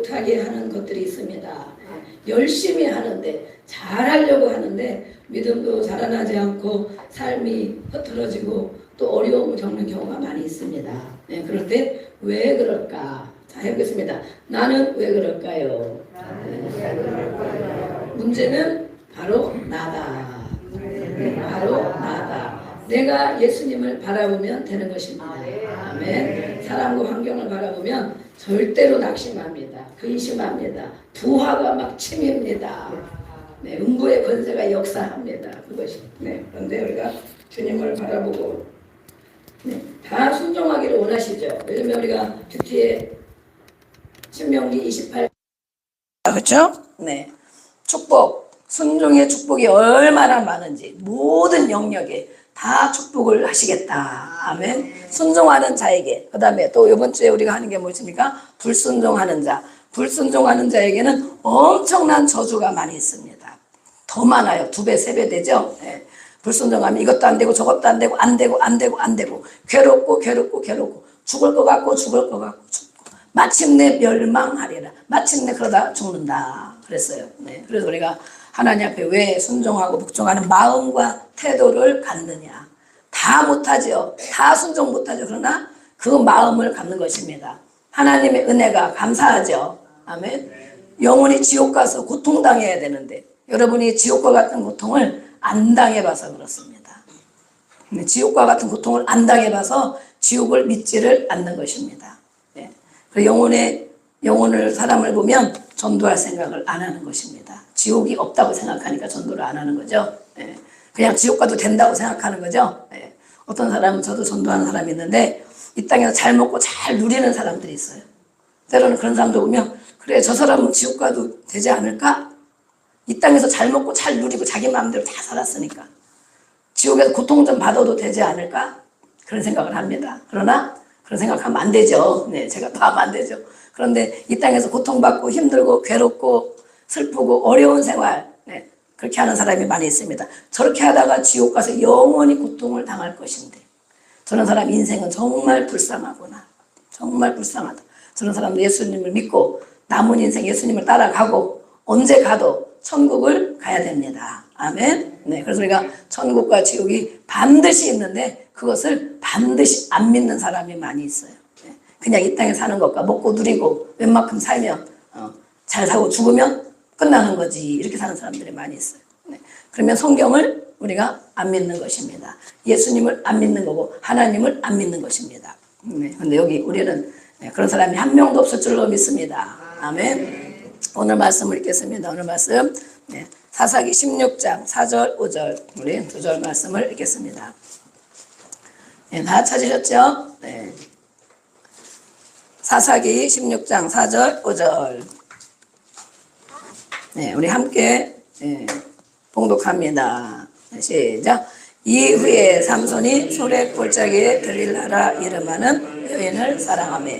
못하게 하는 것들이 있습니다. 열심히 하는데, 잘하려고 하는데 믿음도 자라나지 않고 삶이 흐트러지고 또 어려움을 겪는 경우가 많이 있습니다. 네, 그럴 때 왜 그럴까? 자, 해보겠습니다. 나는 왜 그럴까요? 문제는 바로 나다. 바로 나다. 내가 예수님을 바라보면 되는 것입니다. 아멘. 사람과 환경을 바라보면 절대로 낙심합니다. 근심합니다. 부하가 막 침입니다. 네, 음부의 권세가 역사합니다. 그것이. 네, 그런데 우리가 주님을 바라보고 네, 다 순종하기를 원하시죠. 왜냐면 우리가 큐티에 신명기 28 그렇죠? 네, 축복, 순종의 축복이 얼마나 많은지 모든 영역에 다 축복을 하시겠다. 아멘. 순종하는 자에게. 그 다음에 또 이번 주에 우리가 하는 게 무엇입니까? 불순종하는 자. 불순종하는 자에게는 엄청난 저주가 많이 있습니다. 더 많아요. 2배, 3배 되죠? 네. 불순종하면 이것도 안 되고 저것도 안 되고 안 되고 안 되고 안 되고 괴롭고 괴롭고 괴롭고 죽을 것 같고 죽을 것 같고 죽고 마침내 멸망하리라. 마침내 그러다 죽는다. 그랬어요. 네. 그래서 우리가 하나님 앞에 왜 순종하고 복종하는 마음과 태도를 갖느냐. 다 못하죠. 다 순종 못하죠. 그러나 그 마음을 갖는 것입니다. 하나님의 은혜가 감사하죠. 아멘. 영혼이 지옥 가서 고통당해야 되는데 여러분이 지옥과 같은 고통을 안 당해봐서 그렇습니다. 지옥과 같은 고통을 안 당해봐서 지옥을 믿지를 않는 것입니다. 네. 영혼을 사람을 보면 전도할 생각을 안 하는 것입니다. 지옥이 없다고 생각하니까 전도를 안 하는 거죠. 네. 그냥 지옥 가도 된다고 생각하는 거죠. 네. 어떤 사람은 저도 전도하는 사람이 있는데 이 땅에서 잘 먹고 잘 누리는 사람들이 있어요. 때로는 그런 사람들 보면 그래 저 사람은 지옥 가도 되지 않을까? 이 땅에서 잘 먹고 잘 누리고 자기 마음대로 다 살았으니까 지옥에서 고통 좀 받아도 되지 않을까? 그런 생각을 합니다. 그러나 그런 생각하면 안 되죠. 네, 제가 다 하면 안 되죠. 그런데 이 땅에서 고통받고 힘들고 괴롭고 슬프고 어려운 생활 네, 그렇게 하는 사람이 많이 있습니다. 저렇게 하다가 지옥 가서 영원히 고통을 당할 것인데 저런 사람 인생은 정말 불쌍하구나. 정말 불쌍하다. 저런 사람도 예수님을 믿고 남은 인생 예수님을 따라가고 언제 가도 천국을 가야 됩니다. 아멘. 네, 그래서 우리가 천국과 지옥이 반드시 있는데 그것을 반드시 안 믿는 사람이 많이 있어요. 네, 그냥 이 땅에 사는 것과 먹고 누리고 웬만큼 살면 잘 사고 죽으면 끝나는 거지 이렇게 사는 사람들이 많이 있어요. 네, 그러면 성경을 우리가 안 믿는 것입니다. 예수님을 안 믿는 거고 하나님을 안 믿는 것입니다. 그런데 여기 우리는 그런 사람이 한 명도 없을 줄로 믿습니다. 아멘. 오늘 말씀을 읽겠습니다. 오늘 말씀 사사기 16장 4절 5절 우리 2절 말씀을 읽겠습니다. 네, 다 찾으셨죠? 네. 사사기 16장 4절 5절 네, 우리 함께 봉독합니다. 시작. 이후에 삼손이 소렉 골짜기에 들릴라라 이름하는 여인을 사랑하며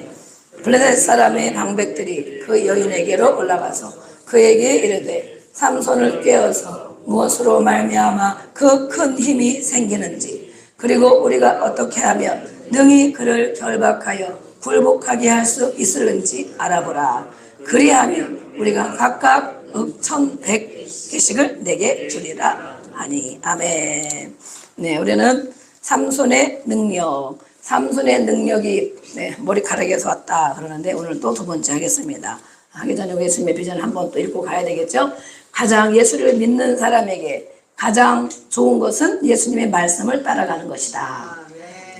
블레셋 사람의 방백들이 그 여인에게로 올라가서 그에게 이르되 삼손을 깨어서 무엇으로 말미암아 그 큰 힘이 생기는지 그리고 우리가 어떻게 하면 능히 그를 결박하여 굴복하게 할 수 있을는지 알아보라. 그리하면 우리가 각각 1,100개씩을 내게 주리라 하니. 아멘. 네, 우리는 삼손의 능력, 삼손의 능력이 머리카락에서 왔다 그러는데 오늘 또 2번째 하겠습니다. 하기 전에 예수님의 비전을 한번 또 읽고 가야 되겠죠. 가장 예수를 믿는 사람에게 가장 좋은 것은 예수님의 말씀을 따라가는 것이다.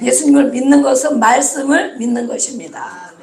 예수님을 믿는 것은 말씀을 믿는 것입니다.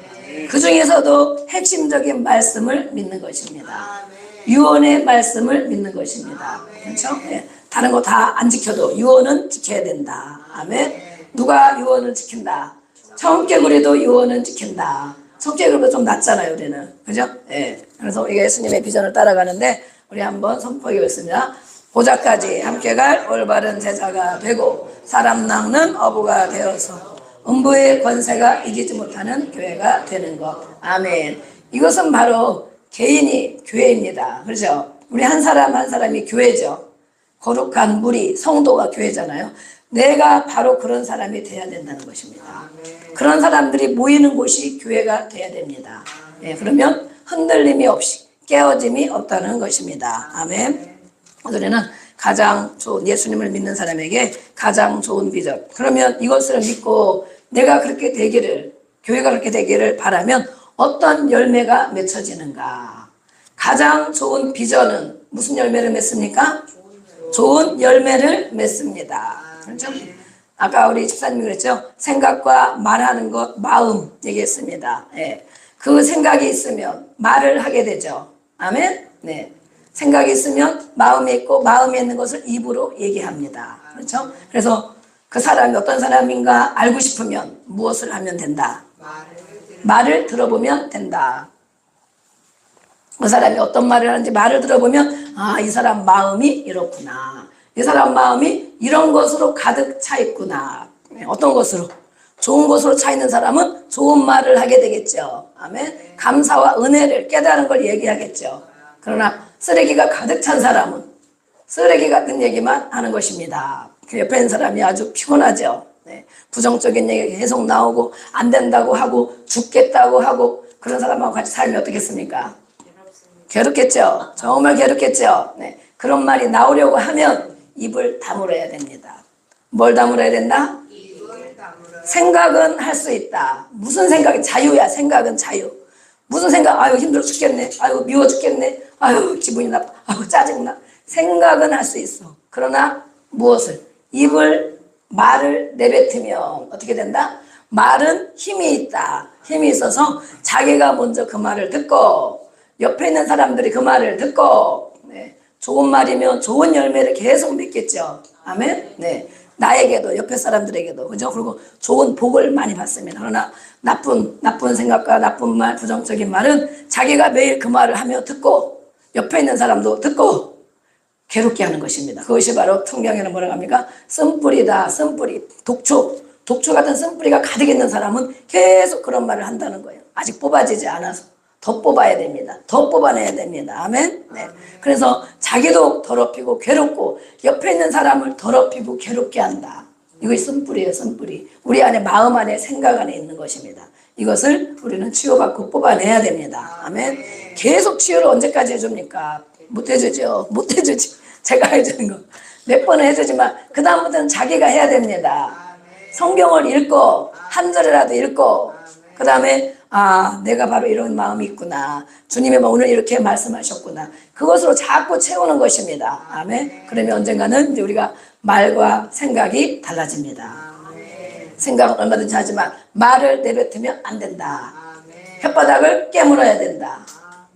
그 중에서도 핵심적인 말씀을 믿는 것입니다. 유언의 말씀을 믿는 것입니다. 그렇죠? 네. 다른 거 다 안 지켜도 유언은 지켜야 된다. 아멘. 누가 유언을 지킨다? 청개구리도 유언은 지킨다. 청개구리도 좀 낫잖아요, 우리는. 그죠? 예. 그래서 우리가 예수님의 비전을 따라가는데 우리 한번 선포하겠습니다. 보좌까지 함께 갈 올바른 제자가 되고 사람 낚는 어부가 되어서 음부의 권세가 이기지 못하는 교회가 되는 것. 아멘. 이것은 바로 개인이 교회입니다. 그렇죠? 우리 한 사람 한 사람이 교회죠. 거룩한 무리, 성도가 교회잖아요. 내가 바로 그런 사람이 돼야 된다는 것입니다. 그런 사람들이 모이는 곳이 교회가 돼야 됩니다. 예, 그러면 흔들림이 없이 깨어짐이 없다는 것입니다. 아멘. 우리는 가장 좋은 예수님을 믿는 사람에게 가장 좋은 비전. 그러면 이것을 믿고 내가 그렇게 되기를, 교회가 그렇게 되기를 바라면 어떤 열매가 맺혀지는가? 가장 좋은 비전은 무슨 열매를 맺습니까? 좋은 열매를 맺습니다. 그렇죠? 아까 우리 집사님이 그랬죠? 생각과 말하는 것, 마음 얘기했습니다. 예. 그 생각이 있으면 말을 하게 되죠. 아멘? 네. 생각이 있으면 마음이 있고 마음에 있는 것을 입으로 얘기합니다. 그렇죠? 그래서 그 사람이 어떤 사람인가 알고 싶으면 무엇을 하면 된다? 말을 들어보면 된다. 그 사람이 어떤 말을 하는지 말을 들어보면 아, 이 사람 마음이 이렇구나. 이 사람 마음이 이런 것으로 가득 차 있구나. 어떤 것으로? 좋은 것으로 차 있는 사람은 좋은 말을 하게 되겠죠. 아멘. 감사와 은혜를 깨달은 걸 얘기하겠죠. 그러나 쓰레기가 가득 찬 사람은 쓰레기 같은 얘기만 하는 것입니다. 그 옆에 있는 사람이 아주 피곤하죠. 네. 부정적인 얘기 계속 나오고 안 된다고 하고 죽겠다고 하고 그런 사람하고 같이 살면 어떻겠습니까? 괴롭겠죠. 정말 괴롭겠죠. 네. 그런 말이 나오려고 하면 입을 다물어야 됩니다. 뭘 다물어야 된다? 생각은 할 수 있다. 무슨 생각이? 자유야. 생각은 자유. 무슨 생각? 아유 힘들어 죽겠네. 아유 미워 죽겠네. 아유 기분이 나빠. 아유 짜증나. 생각은 할 수 있어. 그러나 무엇을? 말을 내뱉으면 어떻게 된다? 말은 힘이 있다. 힘이 있어서 자기가 먼저 그 말을 듣고 옆에 있는 사람들이 그 말을 듣고 네. 좋은 말이면 좋은 열매를 계속 맺겠죠. 아멘? 네. 나에게도 옆에 사람들에게도 그죠? 그리고 좋은 복을 많이 받습니다. 그러나 나쁜 생각과 나쁜 말, 부정적인 말은 자기가 매일 그 말을 하며 듣고 옆에 있는 사람도 듣고 괴롭게 하는 것입니다. 그것이 바로 성경에는 뭐라고 합니까? 쓴뿌리다. 쓴뿌리. 독초 같은 쓴뿌리가 가득 있는 사람은 계속 그런 말을 한다는 거예요. 아직 뽑아지지 않아서 더 뽑아야 됩니다. 더 뽑아내야 됩니다. 아멘? 네. 그래서 자기도 더럽히고 괴롭고 옆에 있는 사람을 더럽히고 괴롭게 한다. 이것이 쓴뿌리예요. 쓴뿌리. 우리 안에 마음 안에 생각 안에 있는 것입니다. 이것을 우리는 치유받고 뽑아내야 됩니다. 아멘? 계속 치유를 언제까지 해줍니까? 못 해주죠. 못 해주지. 제가 해주는 거. 몇 번은 해주지만 그 다음부터는 자기가 해야 됩니다. 성경을 읽고 한 절이라도 읽고 그 다음에 아 내가 바로 이런 마음이 있구나. 주님이 오늘 이렇게 말씀하셨구나. 그것으로 자꾸 채우는 것입니다. 아멘. 그러면 언젠가는 이제 우리가 말과 생각이 달라집니다. 생각은 얼마든지 하지만 말을 내뱉으면 안 된다. 혓바닥을 깨물어야 된다.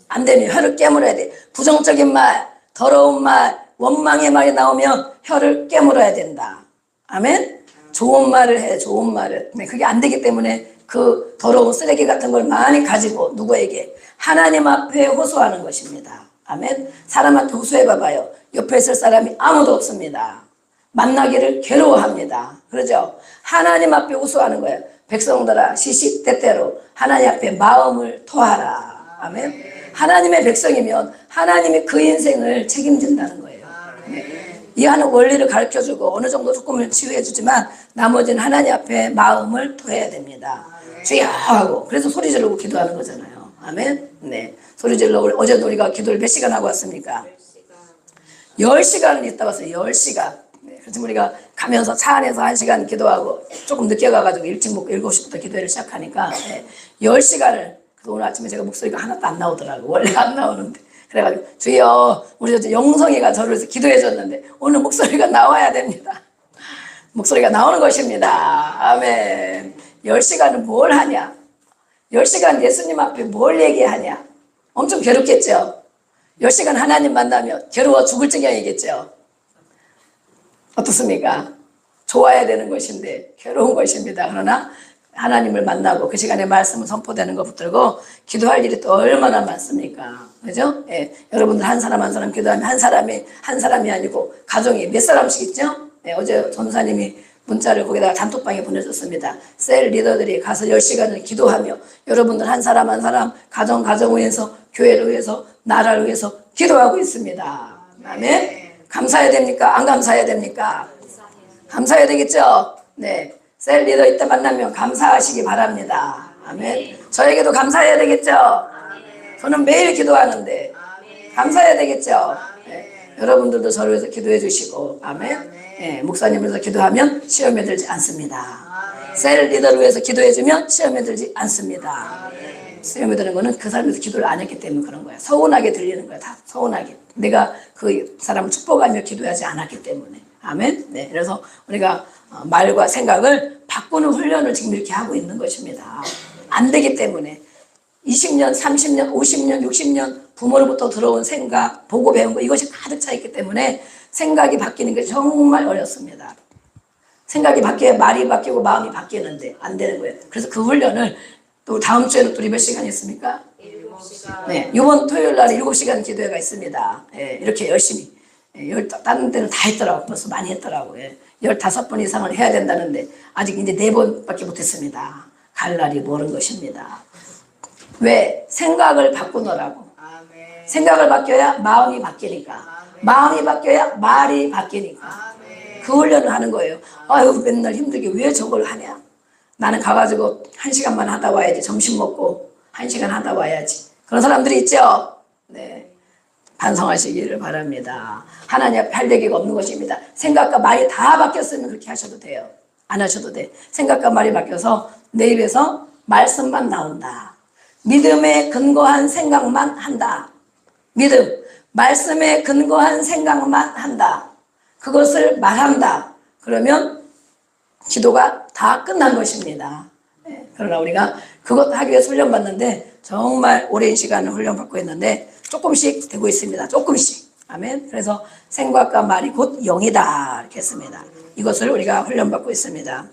안 되면 혀를 깨물어야 돼. 부정적인 말, 더러운 말, 원망의 말이 나오면 혀를 깨물어야 된다. 아멘. 좋은 말을 해. 좋은 말을. 그게 안 되기 때문에 그 더러운 쓰레기 같은 걸 많이 가지고 누구에게? 하나님 앞에 호소하는 것입니다. 아멘. 사람한테 호소해 봐봐요. 옆에 있을 사람이 아무도 없습니다. 만나기를 괴로워합니다. 그러죠? 하나님 앞에 호소하는 거예요. 백성들아 시시때때로 하나님 앞에 마음을 토하라. 아멘. 하나님의 백성이면 하나님이 그 인생을 책임진다는 거예요. 이 하는 원리를 가르쳐주고 어느 정도 조금을 치유해주지만 나머지는 하나님 앞에 마음을 토해야 됩니다. 주여 하고 그래서 소리 지르고 기도하는 거잖아요. 아멘. 네. 소리 질러 어제도 우리가 기도를 몇 시간 하고 왔습니까? 10시간을 있다 왔어요. 10시간. 네. 그래서 우리가 가면서 차 안에서 1시간 기도하고 조금 늦게 가가지고 일찍 먹고 7시부터 기도회를 시작하니까 네. 10시간을 오늘 아침에 제가 목소리가 하나도 안 나오더라고. 원래 안 나오는데. 그래가지고 주여 우리 영성이가 저를 위해서 기도해 줬는데 오늘 목소리가 나와야 됩니다. 목소리가 나오는 것입니다. 아멘. 10시간은 뭘 하냐? 10시간 예수님 앞에 뭘 얘기하냐? 엄청 괴롭겠죠? 10시간 하나님 만나면 괴로워 죽을 지경이겠죠? 어떻습니까? 좋아야 되는 것인데 괴로운 것입니다. 그러나 하나님을 만나고 그 시간에 말씀을 선포되는 것 붙들고 기도할 일이 또 얼마나 많습니까? 그죠? 예. 여러분들 한 사람 한 사람 기도하면 한 사람이 아니고 가정이 몇 사람씩 있죠? 예. 어제 전사님이 문자를 거기다가 단톡방에 보내줬습니다. 셀 리더들이 가서 10시간을 기도하며 여러분들 한 사람 한 사람 가정을 위해서 교회를 위해서 나라를 위해서 기도하고 있습니다. 아멘. 감사해야 됩니까? 안 감사해야 됩니까? 감사해야 되겠죠? 네. 셀 리더 이때 만나면 감사하시기 바랍니다. 아멘. 저에게도 감사해야 되겠죠? 저는 매일 기도하는데 감사해야 되겠죠. 네. 여러분들도 저를 위해서 기도해 주시고 아멘. 네. 목사님을 위해서 기도하면 시험에 들지 않습니다. 셀 리더를 위해서 기도해 주면 시험에 들지 않습니다. 시험에 드는 거는 그 사람에서 기도를 안 했기 때문에 그런 거야. 서운하게 들리는 거야. 다 서운하게. 내가 그 사람을 축복하며 기도하지 않았기 때문에. 아멘. 네. 그래서 우리가 말과 생각을 바꾸는 훈련을 지금 이렇게 하고 있는 것입니다. 안 되기 때문에 20년, 30년, 50년, 60년 부모로부터 들어온 생각, 보고 배운 거 이것이 가득 차 있기 때문에 생각이 바뀌는 게 정말 어렵습니다. 생각이 바뀌어야 말이 바뀌고 마음이 바뀌는데 안 되는 거예요. 그래서 그 훈련을 또 다음 주에는 또 몇 시간 있습니까? 7시간. 네, 이번 토요일 날에 7시간 기도회가 있습니다. 예, 이렇게 열심히. 다른 데는 다 했더라고. 벌써 많이 했더라고. 예, 15번 이상을 해야 된다는데 아직 이제 4번밖에 못했습니다. 갈 날이 멀은 것입니다. 왜? 생각을 바꾸느라고. 생각을 바뀌어야 마음이 바뀌니까. 마음이 바뀌어야 말이 바뀌니까. 그 훈련을 하는 거예요. 아유 맨날 힘들게 왜 저걸 하냐. 나는 가가지고 1시간만 하다 와야지. 점심 먹고 1시간 하다 와야지. 그런 사람들이 있죠. 네, 반성하시기를 바랍니다. 하나님 앞에 할 얘기가 없는 것입니다. 생각과 말이 다 바뀌었으면 그렇게 하셔도 돼요. 안 하셔도 돼. 생각과 말이 바뀌어서 내 입에서 말씀만 나온다. 믿음에 근거한 생각만 한다. 믿음, 말씀에 근거한 생각만 한다. 그것을 말한다. 그러면 기도가 다 끝난 것입니다. 네, 그러나 우리가 그것 하기 위해서 훈련받는데 정말 오랜 시간을 훈련받고 있는데 조금씩 되고 있습니다. 조금씩. 아멘. 그래서 생각과 말이 곧 영이다. 이렇게 했습니다. 이것을 우리가 훈련받고 있습니다.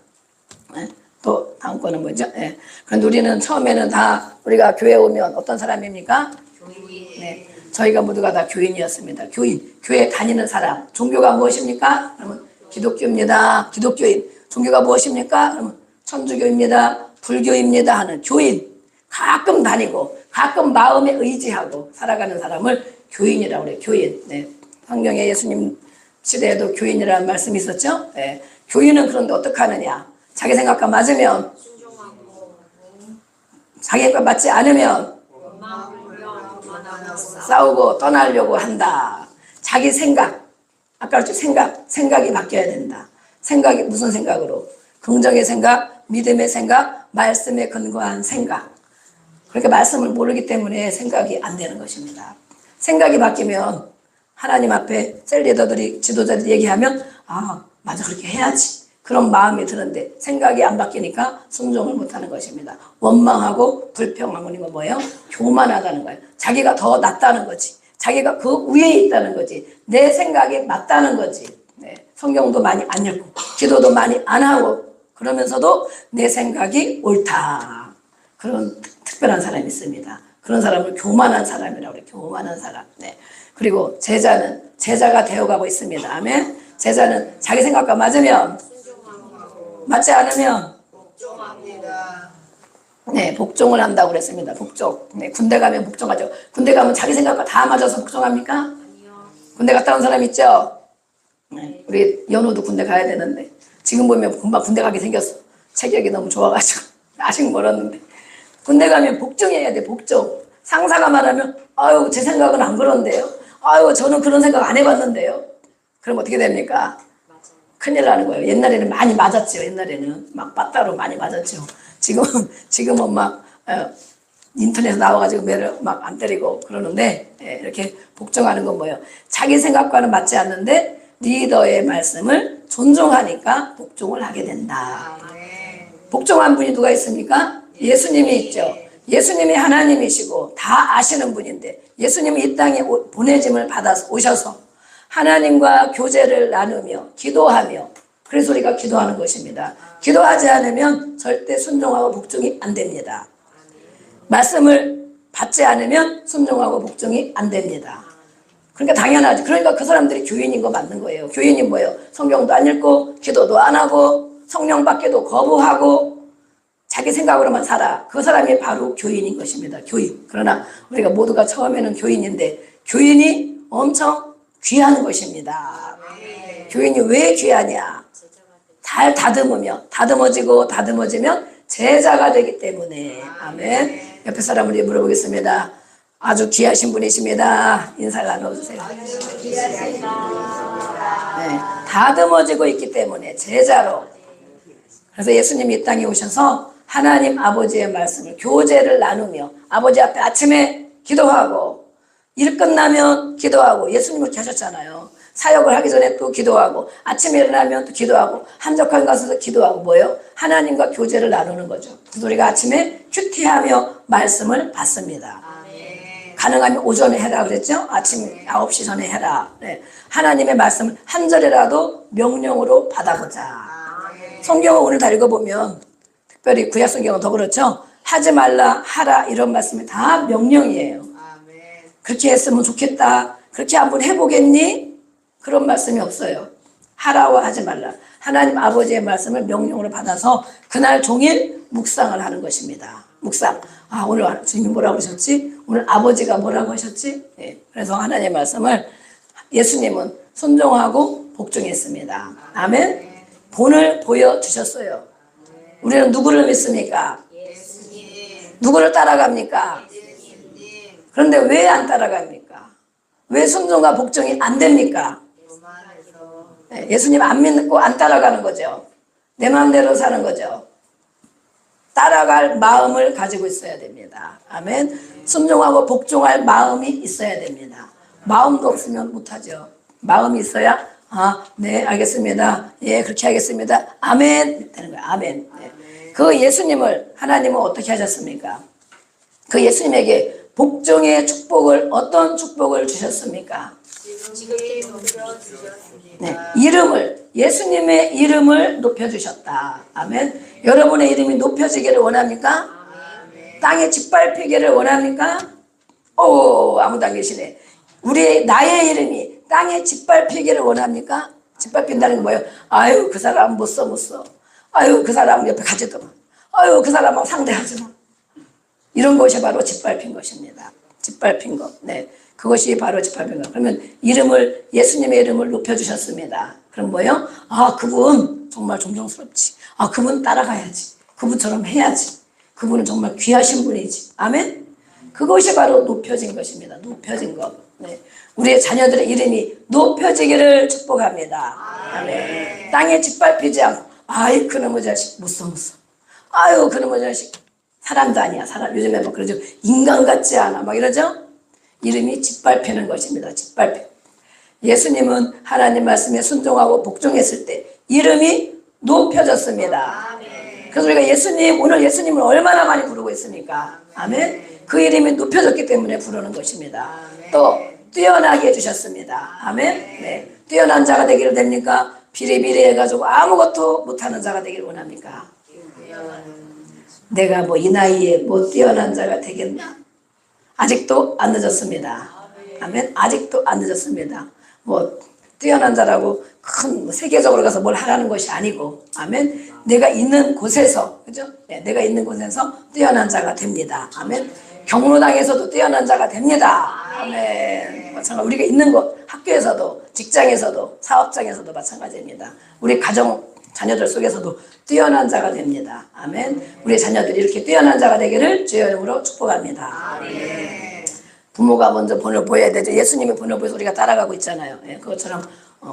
네, 또 다음 거는 뭐죠? 네. 그런데 우리는 처음에는 다 우리가 교회 오면 어떤 사람입니까? 교인. 네. 저희가 모두가 다 교인이었습니다. 교인, 교회 다니는 사람. 종교가 무엇입니까? 그러면 기독교입니다. 기독교인. 종교가 무엇입니까? 그러면 천주교입니다. 불교입니다. 하는 교인. 가끔 다니고 가끔 마음에 의지하고 살아가는 사람을 교인이라고 그래요. 교인. 네. 성경에 예수님 시대에도 교인이라는 말씀이 있었죠. 네. 교인은 그런데 어떻게 하느냐? 자기 생각과 맞으면 순종하고 자기 생각과 맞지 않으면 싸우고 떠나려고 한다. 자기 생각, 아까 그랬죠. 생각이 바뀌어야 된다. 생각이 무슨 생각으로? 긍정의 생각, 믿음의 생각, 말씀에 근거한 생각. 그러니까 말씀을 모르기 때문에 생각이 안 되는 것입니다. 생각이 바뀌면 하나님 앞에 셀 리더들이 지도자들이 얘기하면 아 맞아 그렇게 해야지. 그런 마음이 드는데 생각이 안 바뀌니까 순종을 못하는 것입니다. 원망하고 불평하고 이건 뭐예요? 교만하다는 거예요. 자기가 더 낫다는 거지. 자기가 그 위에 있다는 거지. 내 생각이 맞다는 거지. 네. 성경도 많이 안 읽고 기도도 많이 안 하고 그러면서도 내 생각이 옳다. 그런 특별한 사람이 있습니다. 그런 사람을 교만한 사람이라고 그래요. 교만한 사람. 네. 그리고 제자가 되어가고 있습니다. 아멘. 제자는 자기 생각과 맞으면 맞지 않으면 복종합니다. 네, 복종을 한다고 그랬습니다. 복종. 네, 군대 가면 복종하죠. 군대 가면 자기 생각과 다 맞아서 복종합니까? 아니요. 군대 갔다 온 사람 있죠? 네, 우리 연호도 군대 가야 되는데 지금 보면 금방 군대 가게 생겼어. 체격이 너무 좋아가지고 아직 멀었는데 군대 가면 복종해야 돼. 복종. 상사가 말하면 아유 제 생각은 안 그런데요. 아유 저는 그런 생각 안 해봤는데요. 그럼 어떻게 됩니까? 큰일 나는 거예요. 옛날에는 많이 맞았죠. 옛날에는 막 빠따로 많이 맞았죠. 지금은 막 인터넷에 나와가지고 매를 막 안 때리고 그러는데 이렇게 복종하는 건 뭐예요? 자기 생각과는 맞지 않는데 리더의 말씀을 존중하니까 복종을 하게 된다. 복종한 분이 누가 있습니까? 예수님이 있죠. 예수님이 하나님이시고 다 아시는 분인데 예수님이 이 땅에 보내짐을 받아서 오셔서 하나님과 교제를 나누며 기도하며 그래서 우리가 기도하는 것입니다. 기도하지 않으면 절대 순종하고 복종이 안 됩니다. 말씀을 받지 않으면 순종하고 복종이 안 됩니다. 그러니까 당연하지. 그러니까 그 사람들이 교인인 거 맞는 거예요. 교인이 뭐예요? 성경도 안 읽고 기도도 안 하고 성령 받기도 거부하고 자기 생각으로만 살아. 그 사람이 바로 교인인 것입니다. 교인. 그러나 우리가 모두가 처음에는 교인인데 교인이 엄청 귀한 것입니다. 교인이 왜 귀하냐? 잘 다듬어지면 제자가 되기 때문에. 아멘. 옆에 사람을 물어보겠습니다. 아주 귀하신 분이십니다. 인사를 나눠주세요. 네, 다듬어지고 있기 때문에 제자로. 그래서 예수님이 이 땅에 오셔서 하나님 아버지의 말씀을 교제를 나누며 아버지 앞에 아침에 기도하고 일 끝나면 기도하고 예수님은 그렇게 하셨잖아요. 사역을 하기 전에 또 기도하고 아침에 일어나면 또 기도하고 한적한 곳에서 기도하고 뭐예요? 하나님과 교제를 나누는 거죠. 그래서 우리가 아침에 큐티하며 말씀을 받습니다. 가능하면 오전에 해라 그랬죠? 아침 9시 전에 해라. 네. 하나님의 말씀을 한 절이라도 명령으로 받아보자. 성경을 오늘 다 읽어보면 특별히 구약성경은 더 그렇죠? 하지 말라 하라 이런 말씀이 다 명령이에요. 그렇게 했으면 좋겠다. 그렇게 한번 해보겠니? 그런 말씀이 없어요. 하라와 하지 말라. 하나님 아버지의 말씀을 명령으로 받아서 그날 종일 묵상을 하는 것입니다. 묵상. 아, 오늘 주님이 뭐라고 하셨지? 오늘 아버지가 뭐라고 하셨지? 네. 그래서 하나님의 말씀을 예수님은 순종하고 복종했습니다. 아멘. 본을 보여주셨어요. 우리는 누구를 믿습니까? 누구를 따라갑니까? 그런데 왜 안 따라갑니까? 왜 순종과 복종이 안 됩니까? 예수님 안 믿고 안 따라가는 거죠. 내 마음대로 사는 거죠. 따라갈 마음을 가지고 있어야 됩니다. 아멘. 순종하고 복종할 마음이 있어야 됩니다. 마음도 없으면 못하죠. 마음이 있어야 네, 알겠습니다. 예, 그렇게 하겠습니다. 아멘. 되는 거예요. 아멘. 네. 그 예수님을 하나님은 어떻게 하셨습니까? 그 예수님에게 복종의 축복을 어떤 축복을 주셨습니까? 네, 이름을 예수님의 이름을 높여주셨다. 아멘. 여러분의 이름이 높여지기를 원합니까? 땅에 짓밟히기를 원합니까? 오, 아무도 안 계시네. 나의 이름이 땅에 짓밟히기를 원합니까? 짓밟힌다는 게 뭐예요? 아유, 그 사람 못 써. 아유, 그 사람 옆에 가지도 마. 아유, 그 사람하고 상대하지 마. 이런 것이 바로 짓밟힌 것입니다. 짓밟힌 것. 네. 그것이 바로 짓밟힌 것. 그러면 예수님의 이름을 높여주셨습니다. 그럼 뭐예요? 아, 그분 정말 존경스럽지. 아, 그분 따라가야지. 그분처럼 해야지. 그분은 정말 귀하신 분이지. 아멘? 그것이 바로 높여진 것입니다. 높여진 것. 네. 우리의 자녀들의 이름이 높여지기를 축복합니다. 아멘. 땅에 짓밟히지 않고, 아이, 그놈의 자식, 못 써. 아유, 그놈의 자식. 사람도 아니야. 요즘에 막 그러죠. 인간 같지 않아. 막 이러죠? 이름이 짓밟히는 것입니다. 짓밟혀. 예수님은 하나님 말씀에 순종하고 복종했을 때 이름이 높여졌습니다. 그래서 우리가 오늘 예수님을 얼마나 많이 부르고 있습니까? 아멘. 그 이름이 높여졌기 때문에 부르는 것입니다. 또 뛰어나게 해주셨습니다. 아멘. 네. 뛰어난 자가 되기를 됩니까? 비리비리해가지고 아무것도 못하는 자가 되기를 원합니까? 내가 이 나이에 뛰어난 자가 되겠나? 아직도 안 늦었습니다. 아멘. 아직도 안 늦었습니다. 뛰어난 자라고 큰 세계적으로 가서 뭘 하라는 것이 아니고, 아멘. 내가 있는 곳에서, 그죠? 네, 내가 있는 곳에서 뛰어난 자가 됩니다. 아멘. 경로당에서도 뛰어난 자가 됩니다. 아멘. 마찬가지. 우리가 있는 곳, 학교에서도, 직장에서도, 사업장에서도 마찬가지입니다. 우리 자녀들 속에서도 뛰어난 자가 됩니다. 아멘. 우리 자녀들이 이렇게 뛰어난 자가 되기를 주의 이름으로 축복합니다. 아멘. 부모가 먼저 본을 보여야 되죠. 예수님의 본을 보여서 우리가 따라가고 있잖아요. 예, 그것처럼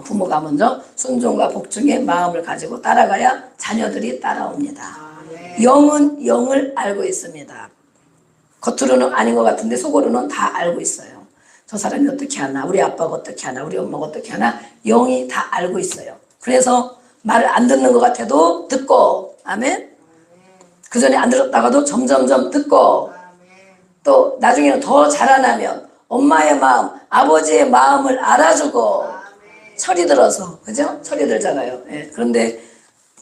부모가 먼저 순종과 복종의 마음을 가지고 따라가야 자녀들이 따라옵니다. 영은 영을 알고 있습니다. 겉으로는 아닌 것 같은데 속으로는 다 알고 있어요. 저 사람이 어떻게 하나, 우리 아빠가 어떻게 하나, 우리 엄마가 어떻게 하나, 영이 다 알고 있어요. 그래서 말을 안 듣는 것 같아도 듣고, 아멘. 그 전에 안 들었다가도 점점점 듣고, 또 나중에는 더 자라나면 엄마의 마음, 아버지의 마음을 알아주고, 철이 들어서, 그죠? 철이 들잖아요. 예. 그런데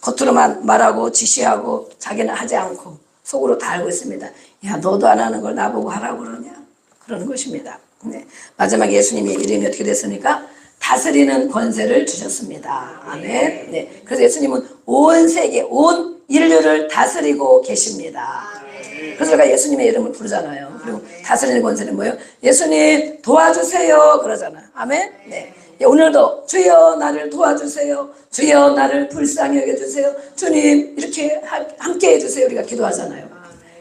겉으로만 말하고 지시하고 자기는 하지 않고 속으로 다 알고 있습니다. 야, 너도 안 하는 걸 나보고 하라고 그러냐? 그러는 것입니다. 네. 마지막에 예수님의 이름이 어떻게 됐습니까? 다스리는 권세를 주셨습니다. 아멘. 네. 그래서 예수님은 온 세계, 온 인류를 다스리고 계십니다. 그래서 우리가 예수님의 이름을 부르잖아요. 그리고 다스리는 권세는 뭐예요? 예수님 도와주세요 그러잖아요. 아멘. 네. 오늘도 주여 나를 도와주세요. 주여 나를 불쌍히 여겨주세요. 주님 이렇게 함께 해주세요. 우리가 기도하잖아요.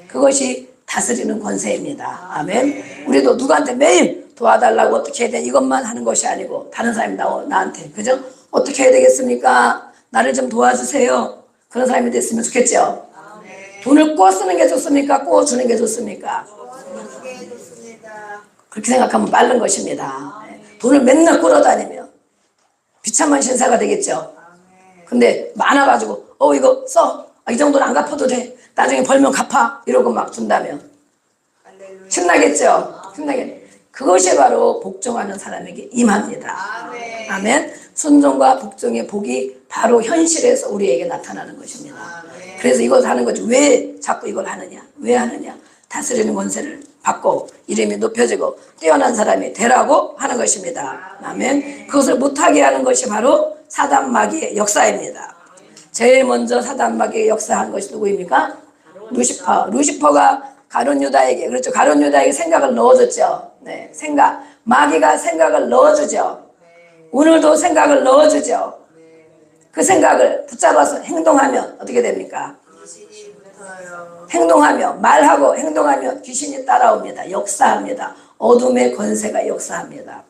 그것이 다스리는 권세입니다. 아멘. 우리도 누구한테 매일 도와달라고 어떻게 해야 돼 이것만 하는 것이 아니고 다른 사람이 나한테 그죠? 어떻게 해야 되겠습니까? 나를 좀 도와주세요. 그런 사람이 됐으면 좋겠죠. 돈을 꼬아 쓰는 게 좋습니까? 꼬아 주는 게 좋습니까? 그렇게 생각하면 빠른 것입니다. 돈을 맨날 끌어다니면 비참한 신사가 되겠죠. 근데 많아가지고 이거 써. 이 정도는 안 갚아도 돼. 나중에 벌면 갚아. 이러고 막 준다면 신나겠죠. 신나겠. 그것이 바로 복종하는 사람에게 임합니다. 아멘. 순종과 복종의 복이 바로 현실에서 우리에게 나타나는 것입니다. 그래서 이걸 하는 거지. 왜 자꾸 이걸 하느냐? 왜 하느냐? 다스리는 권세를 받고 이름이 높여지고 뛰어난 사람이 되라고 하는 것입니다. 아멘. 그것을 못하게 하는 것이 바로 사단 마귀의 역사입니다. 제일 먼저 사단 마귀의 역사한 것이 누구입니까? 루시퍼가 가룟 유다에게, 그렇죠. 가룟 유다에게 생각을 넣어줬죠. 네, 생각. 마귀가 생각을 넣어주죠. 오늘도 생각을 넣어주죠. 그 생각을 붙잡아서 행동하면 어떻게 됩니까? 행동하며 말하고 행동하며 귀신이 따라옵니다. 역사합니다. 어둠의 권세가 역사합니다.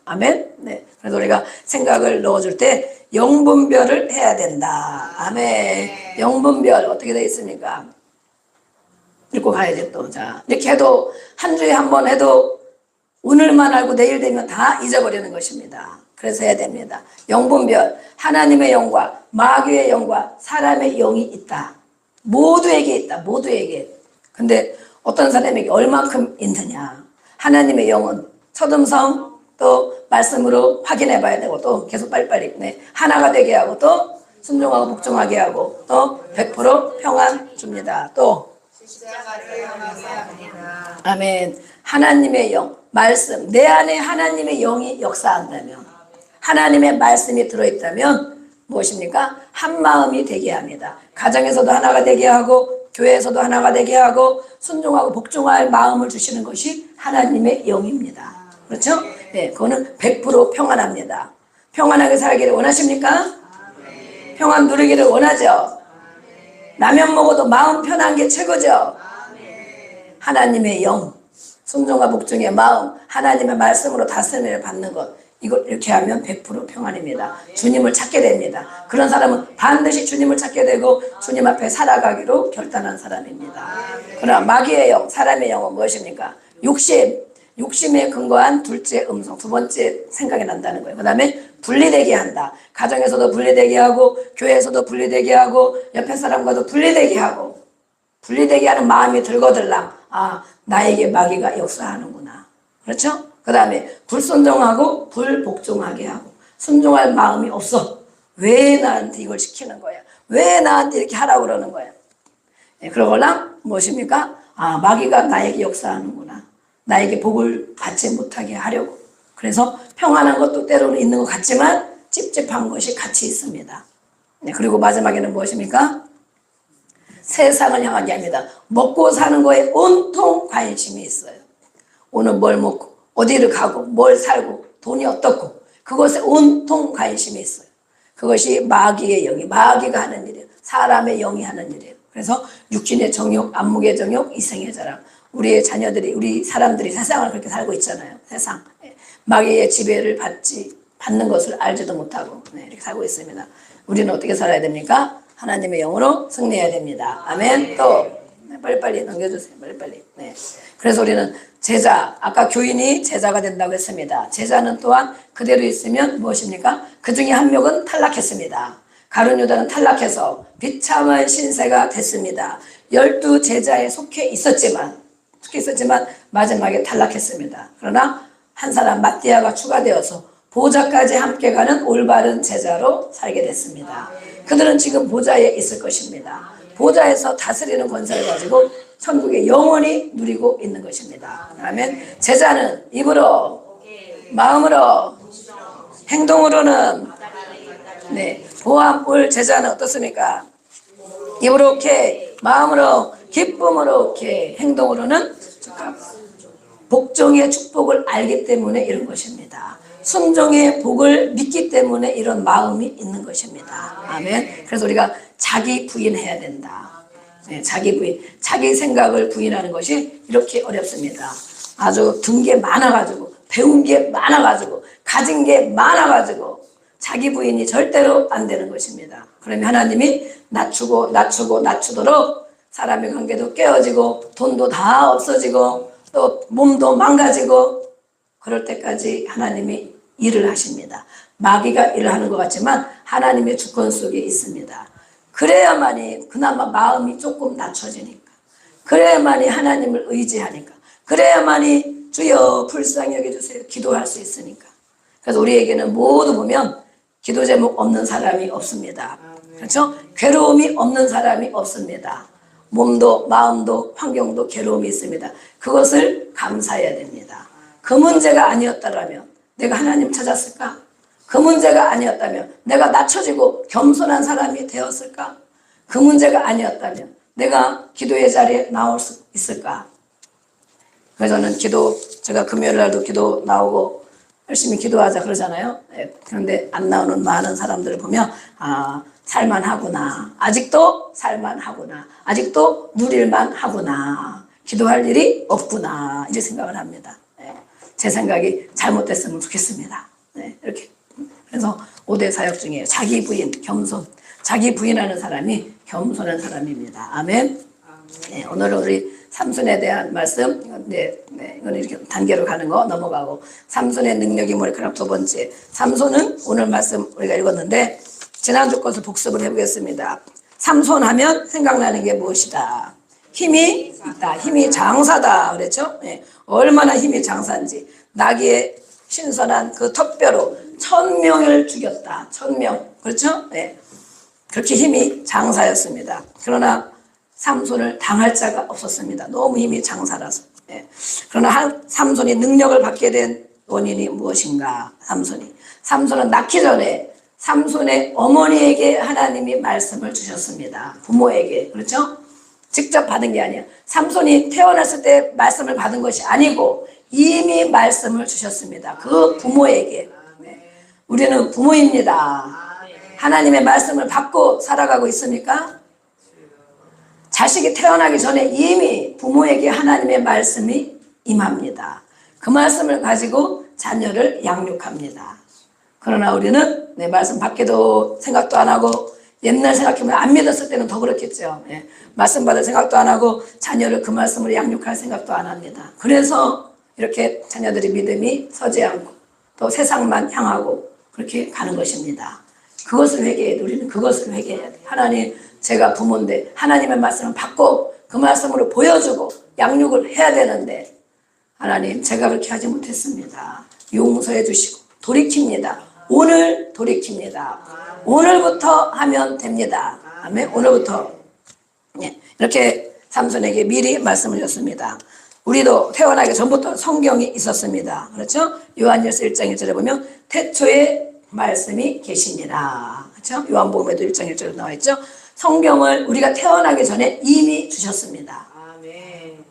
아멘. 네. 그래서 우리가 생각을 넣어줄 때 영분별을 해야 된다. 아멘. 영분별 어떻게 되어 있습니까? 읽고 가야지 또. 자, 이렇게 해도 한 주에 한 번 해도 오늘만 알고 내일 되면 다 잊어버리는 것입니다. 그래서 해야 됩니다. 영분별, 하나님의 영과 마귀의 영과 사람의 영이 있다. 모두에게 있다. 모두에게. 근데 어떤 사람에게 얼만큼 있느냐. 하나님의 영은 첫 음성 또 말씀으로 확인해 봐야 되고 또 계속 빨리빨리 하나가 되게 하고 또 순종하고 복종하게 하고 또 100% 평안 줍니다. 또 아멘. 하나님의 영, 말씀, 내 안에 하나님의 영이 역사한다면 하나님의 말씀이 들어있다면 무엇입니까? 한 마음이 되게 합니다. 가정에서도 하나가 되게 하고 교회에서도 하나가 되게 하고 순종하고 복종할 마음을 주시는 것이 하나님의 영입니다. 그렇죠? 네, 그거는 100% 평안합니다. 평안하게 살기를 원하십니까? 평안 누리기를 원하죠? 라면 먹어도 마음 편한 게 최고죠? 하나님의 영, 순종과 복종의 마음, 하나님의 말씀으로 다스림을 받는 것, 이걸 이렇게 하면 100% 평안입니다. 주님을 찾게 됩니다. 그런 사람은 반드시 주님을 찾게 되고 주님 앞에 살아가기로 결단한 사람입니다. 그러나 마귀의 영, 사람의 영은 무엇입니까? 욕심에 근거한 둘째 음성, 두 번째 생각이 난다는 거예요. 그 다음에 분리되게 한다. 가정에서도 분리되게 하고 교회에서도 분리되게 하고 옆에 사람과도 분리되게 하고 분리되게 하는 마음이 들거들랑 나에게 마귀가 역사하는구나. 그렇죠? 그 다음에 불순종하고 불복종하게 하고 순종할 마음이 없어. 왜 나한테 이걸 시키는 거야? 왜 나한테 이렇게 하라고 그러는 거야? 그러고랑 무엇입니까? 마귀가 나에게 역사하는구나. 나에게 복을 받지 못하게 하려고. 그래서 평안한 것도 때로는 있는 것 같지만 찝찝한 것이 같이 있습니다. 그리고 마지막에는 무엇입니까? 세상을 향하게 합니다. 먹고 사는 거에 온통 관심이 있어요. 오늘 뭘 먹고 어디를 가고 뭘 살고 돈이 어떻고 그것에 온통 관심이 있어요. 그것이 마귀의 영이 마귀가 하는 일이에요. 사람의 영이 하는 일이에요. 그래서 육신의 정욕, 안목의 정욕, 이생의 자랑. 우리의 자녀들이 우리 사람들이 세상을 그렇게 살고 있잖아요. 세상 마귀의 지배를 받는 것을 알지도 못하고 이렇게 살고 있습니다. 우리는 어떻게 살아야 됩니까? 하나님의 영으로 승리해야 됩니다. 아멘. 또 빨리빨리 넘겨주세요. 빨리빨리. 그래서 우리는 제자, 아까 교인이 제자가 된다고 했습니다. 제자는 또한 그대로 있으면 무엇입니까? 그 중에 한 명은 탈락했습니다. 가룟 유다는 탈락해서 비참한 신세가 됐습니다. 12 제자에 속해 있었지만 마지막에 탈락했습니다. 그러나 한 사람 마띠아가 추가되어서 보좌까지 함께 가는 올바른 제자로 살게 됐습니다. 그들은 지금 보좌에 있을 것입니다. 보좌에서 다스리는 권세를 가지고 천국에 영원히 누리고 있는 것입니다. 아멘. 제자는 입으로, 마음으로, 행동으로는 보암 올 제자는 어떻습니까? 입으로 오케이, 마음으로, 기쁨으로 오케이, 행동으로는 복종의 축복을 알기 때문에 이런 것입니다. 순종의 복을 믿기 때문에 이런 마음이 있는 것입니다. 아멘. 그래서 우리가 자기 부인해야 된다. 네, 자기 부인, 자기 생각을 부인하는 것이 이렇게 어렵습니다. 아주 든 게 많아가지고, 배운 게 많아가지고, 가진 게 많아가지고 자기 부인이 절대로 안 되는 것입니다. 그러면 하나님이 낮추도록 사람의 관계도 깨어지고 돈도 다 없어지고 또 몸도 망가지고 그럴 때까지 하나님이 일을 하십니다. 마귀가 일을 하는 것 같지만 하나님의 주권 속에 있습니다. 그래야만이 그나마 마음이 조금 낮춰지니까, 그래야만이 하나님을 의지하니까, 그래야만이 주여 불쌍히 여겨주세요 기도할 수 있으니까. 그래서 우리에게는 모두 보면 기도 제목 없는 사람이 없습니다. 그렇죠? 괴로움이 없는 사람이 없습니다. 몸도 마음도 환경도 괴로움이 있습니다. 그것을 감사해야 됩니다. 그 문제가 아니었다면 내가 하나님 찾았을까? 그 문제가 아니었다면 내가 낮춰지고 겸손한 사람이 되었을까? 그 문제가 아니었다면 내가 기도의 자리에 나올 수 있을까? 그래서 저는 제가 금요일 날도 기도 나오고 열심히 기도하자 그러잖아요. 그런데 안 나오는 많은 사람들을 보면 살만하구나. 아직도 살만하구나. 아직도 누릴만 하구나. 기도할 일이 없구나. 이렇게 생각을 합니다. 제 생각이 잘못됐으면 좋겠습니다. 이렇게. 그래서 5대 사역 중에 자기 부인, 겸손. 자기 부인하는 사람이 겸손한 사람입니다. 아멘. 오늘은 우리 삼손에 대한 말씀, 이거는 이렇게 단계로 가는 거 넘어가고, 삼손의 능력이 머리카락 두 번째. 삼손은 오늘 말씀 우리가 읽었는데 지난주 것을 복습을 해보겠습니다. 삼손 하면 생각나는 게 무엇이다? 힘이 있다. 힘이 장사다. 그랬죠? 얼마나 힘이 장사인지. 나귀의 신선한 그 턱뼈로 1000명을 죽였다. 1000명. 그렇죠? 그렇게 힘이 장사였습니다. 그러나 삼손을 당할 자가 없었습니다. 너무 힘이 장사라서. 그러나 삼손이 능력을 받게 된 원인이 무엇인가? 삼손은 낳기 전에 삼손의 어머니에게 하나님이 말씀을 주셨습니다. 부모에게. 그렇죠? 직접 받은 게 아니에요. 삼손이 태어났을 때 말씀을 받은 것이 아니고 이미 말씀을 주셨습니다. 그 부모에게. 우리는 부모입니다. 하나님의 말씀을 받고 살아가고 있습니까? 자식이 태어나기 전에 이미 부모에게 하나님의 말씀이 임합니다. 그 말씀을 가지고 자녀를 양육합니다. 그러나 우리는 내 말씀 받기도 생각도 안 하고, 옛날 생각해보면 안 믿었을 때는 더 그렇겠죠. 말씀 받을 생각도 안 하고 자녀를 그 말씀으로 양육할 생각도 안 합니다. 그래서 이렇게 자녀들이 믿음이 서지 않고 또 세상만 향하고 그렇게 가는 것입니다. 그것을 회개해야 돼. 우리는 그것을 회개해야 돼. 하나님, 제가 부모인데 하나님의 말씀을 받고 그 말씀으로 보여주고 양육을 해야 되는데 하나님, 제가 그렇게 하지 못했습니다. 용서해 주시고 돌이킵니다. 오늘 돌이킵니다. 오늘부터 하면 됩니다. 아멘. 오늘부터. 이렇게 삼손에게 미리 말씀을 줬습니다. 우리도 태어나기 전부터 성경이 있었습니다. 그렇죠? 요한일서 1장 1절에 보면 태초에 말씀이 계시니라. 그렇죠? 요한복음에도 1장 1절에 나와 있죠? 성경을 우리가 태어나기 전에 이미 주셨습니다. 아멘.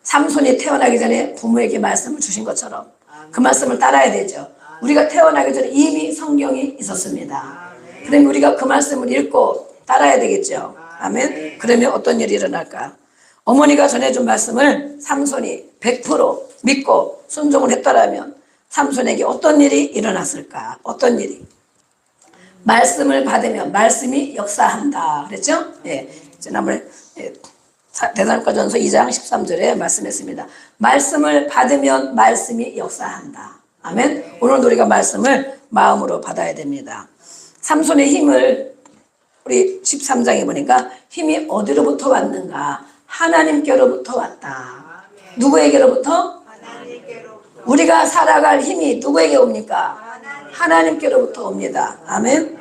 삼손이 태어나기 전에 부모에게 말씀을 주신 것처럼 그 말씀을 따라야 되죠. 우리가 태어나기 전에 이미 성경이 있었습니다. 그러면 우리가 그 말씀을 읽고 따라야 되겠죠. 아멘. 그러면 어떤 일이 일어날까? 어머니가 전해준 말씀을 삼손이 100% 믿고 순종을 했더라면 삼손에게 어떤 일이 일어났을까? 어떤 일이? 말씀을 받으면 말씀이 역사한다. 그랬죠? 지난번에 데살로니가전서 2장 13절에 말씀했습니다. 말씀을 받으면 말씀이 역사한다. 아멘. 오늘도 우리가 말씀을 마음으로 받아야 됩니다. 삼손의 힘을 우리 13장에 보니까 힘이 어디로부터 왔는가? 하나님께로부터 왔다. 누구에게로부터? 우리가 살아갈 힘이 누구에게 옵니까? 하나님께로부터 옵니다. 아멘.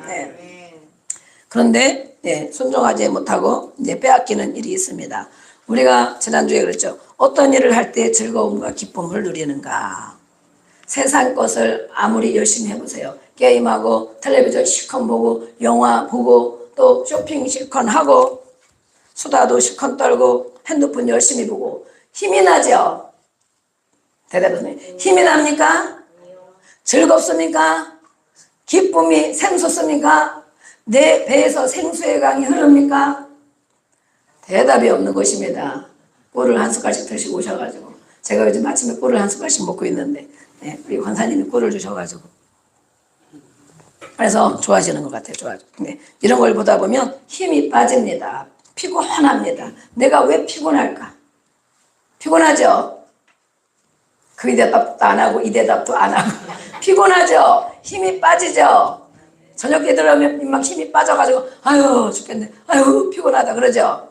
그런데 순종하지 못하고 이제 빼앗기는 일이 있습니다. 우리가 지난주에 그랬죠. 어떤 일을 할 때 즐거움과 기쁨을 누리는가? 세상 것을 아무리 열심히 해보세요. 게임하고 텔레비전 실컷 보고 영화 보고 또 쇼핑 실컷 하고 수다도 실컷 떨고 핸드폰 열심히 보고 힘이 나죠? 대답하세요. 힘이 납니까? 즐겁습니까? 기쁨이 샘솟습니까? 내 배에서 생수의 강이 흐릅니까? 대답이 없는 것입니다. 꿀을 한 숟갈씩 드시고 오셔가지고 제가 요즘 아침에 꿀을 한 숟갈씩 먹고 있는데 우리 권사님이 꿀을 주셔가지고 그래서 좋아지는 것 같아요. 좋아져. 이런 걸 보다 보면 힘이 빠집니다. 피곤합니다. 내가 왜 피곤할까? 피곤하죠? 그 대답도 안 하고 이 대답도 안 하고 피곤하죠? 힘이 빠지죠? 저녁에 들어오면 막 힘이 빠져가지고 아유 죽겠네, 아유 피곤하다 그러죠?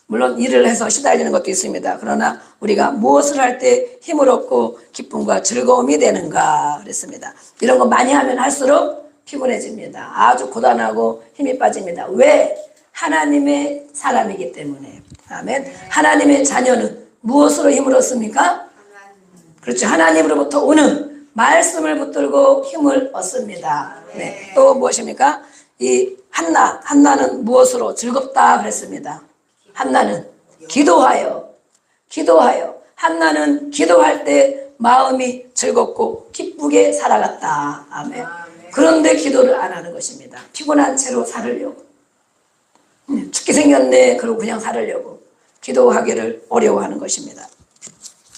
물론 일을 해서 시달리는 것도 있습니다. 그러나 우리가 무엇을 할 때 힘을 얻고 기쁨과 즐거움이 되는가 그랬습니다. 이런 거 많이 하면 할수록 피곤해집니다. 아주 고단하고 힘이 빠집니다. 왜? 하나님의 사람이기 때문에. 아멘. 하나님의 자녀는 무엇으로 힘을 얻습니까? 그렇죠. 하나님으로부터 오는 말씀을 붙들고 힘을 얻습니다. 네. 또 무엇입니까? 이 한나는 무엇으로 즐겁다 그랬습니다. 한나는 기도하여. 한나는 기도할 때 마음이 즐겁고 기쁘게 살아갔다. 아멘. 그런데 기도를 안 하는 것입니다. 피곤한 채로 살으려고. 죽게 생겼네. 그러고 그냥 살으려고. 기도하기를 어려워하는 것입니다.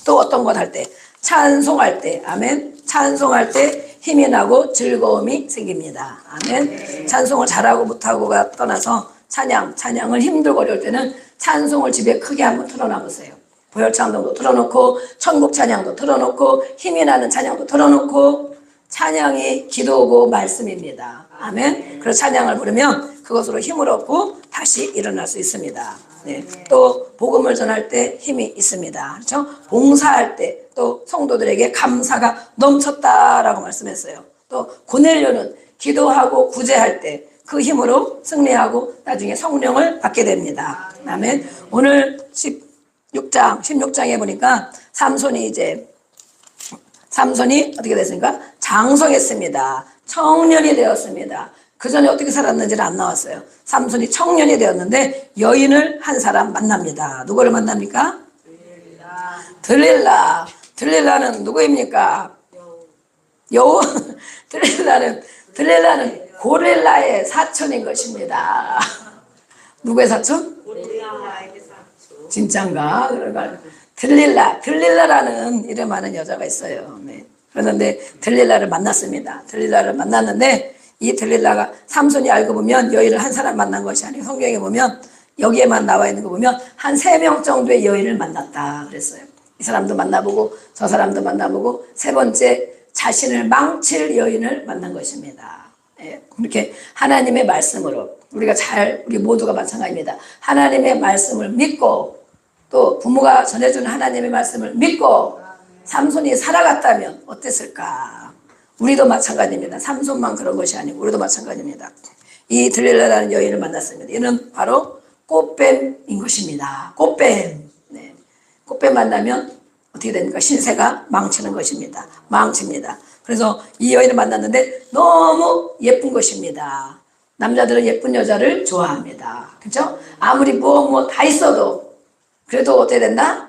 또 어떤 것 할 때? 찬송할 때. 아멘. 찬송할 때 힘이 나고 즐거움이 생깁니다. 아멘. 찬송을 잘하고 못하고가 떠나서 찬양을 힘들고 어려울 때는 찬송을 집에 크게 한번 틀어놔보세요. 보혈찬송도 틀어놓고 천국 찬양도 틀어놓고 힘이 나는 찬양도 틀어놓고 찬양이 기도고 말씀입니다. 아멘. 그래서 찬양을 부르면 그것으로 힘을 얻고 다시 일어날 수 있습니다. 네. 또 복음을 전할 때 힘이 있습니다. 그렇죠? 봉사할 때 또 성도들에게 감사가 넘쳤다라고 말씀했어요. 또 고넬료는 기도하고 구제할 때 그 힘으로 승리하고 나중에 성령을 받게 됩니다. 아멘. 오늘 16장에 보니까 삼손이 어떻게 됐습니까? 장성했습니다. 청년이 되었습니다. 그 전에 어떻게 살았는지는 안 나왔어요. 삼손이 청년이 되었는데 여인을 한 사람 만납니다. 누구를 만납니까? 들릴라는 누구입니까? 여우. 들릴라는 고릴라의 사촌인 것입니다. 누구의 사촌? 진짠가? 그러니까 들릴라라는 이름하는 여자가 있어요. 네. 그런데 들릴라를 만났습니다. 들릴라를 만났는데 이 들릴라가 삼손이 알고 보면 여인을 한 사람 만난 것이 아니고 성경에 보면 여기에만 나와 있는 거 보면 한 3명 정도의 여인을 만났다 그랬어요. 이 사람도 만나보고 저 사람도 만나보고 세 번째 자신을 망칠 여인을 만난 것입니다. 예, 그렇게 하나님의 말씀으로 우리 모두가 마찬가지입니다. 하나님의 말씀을 믿고 또 부모가 전해준 하나님의 말씀을 믿고 삼손이 살아갔다면 어땠을까? 우리도 마찬가지입니다. 삼손만 그런 것이 아니고 우리도 마찬가지입니다. 이 들릴라라는 여인을 만났습니다. 이는 바로 꽃뱀인 것입니다. 꽃뱀. 네. 꽃뱀 만나면 어떻게 됩니까? 신세가 망치는 것입니다. 망칩니다. 그래서 이 여인을 만났는데 너무 예쁜 것입니다. 남자들은 예쁜 여자를 좋아합니다. 그렇죠? 아무리 뭐 다 있어도 그래도 어떻게 된다?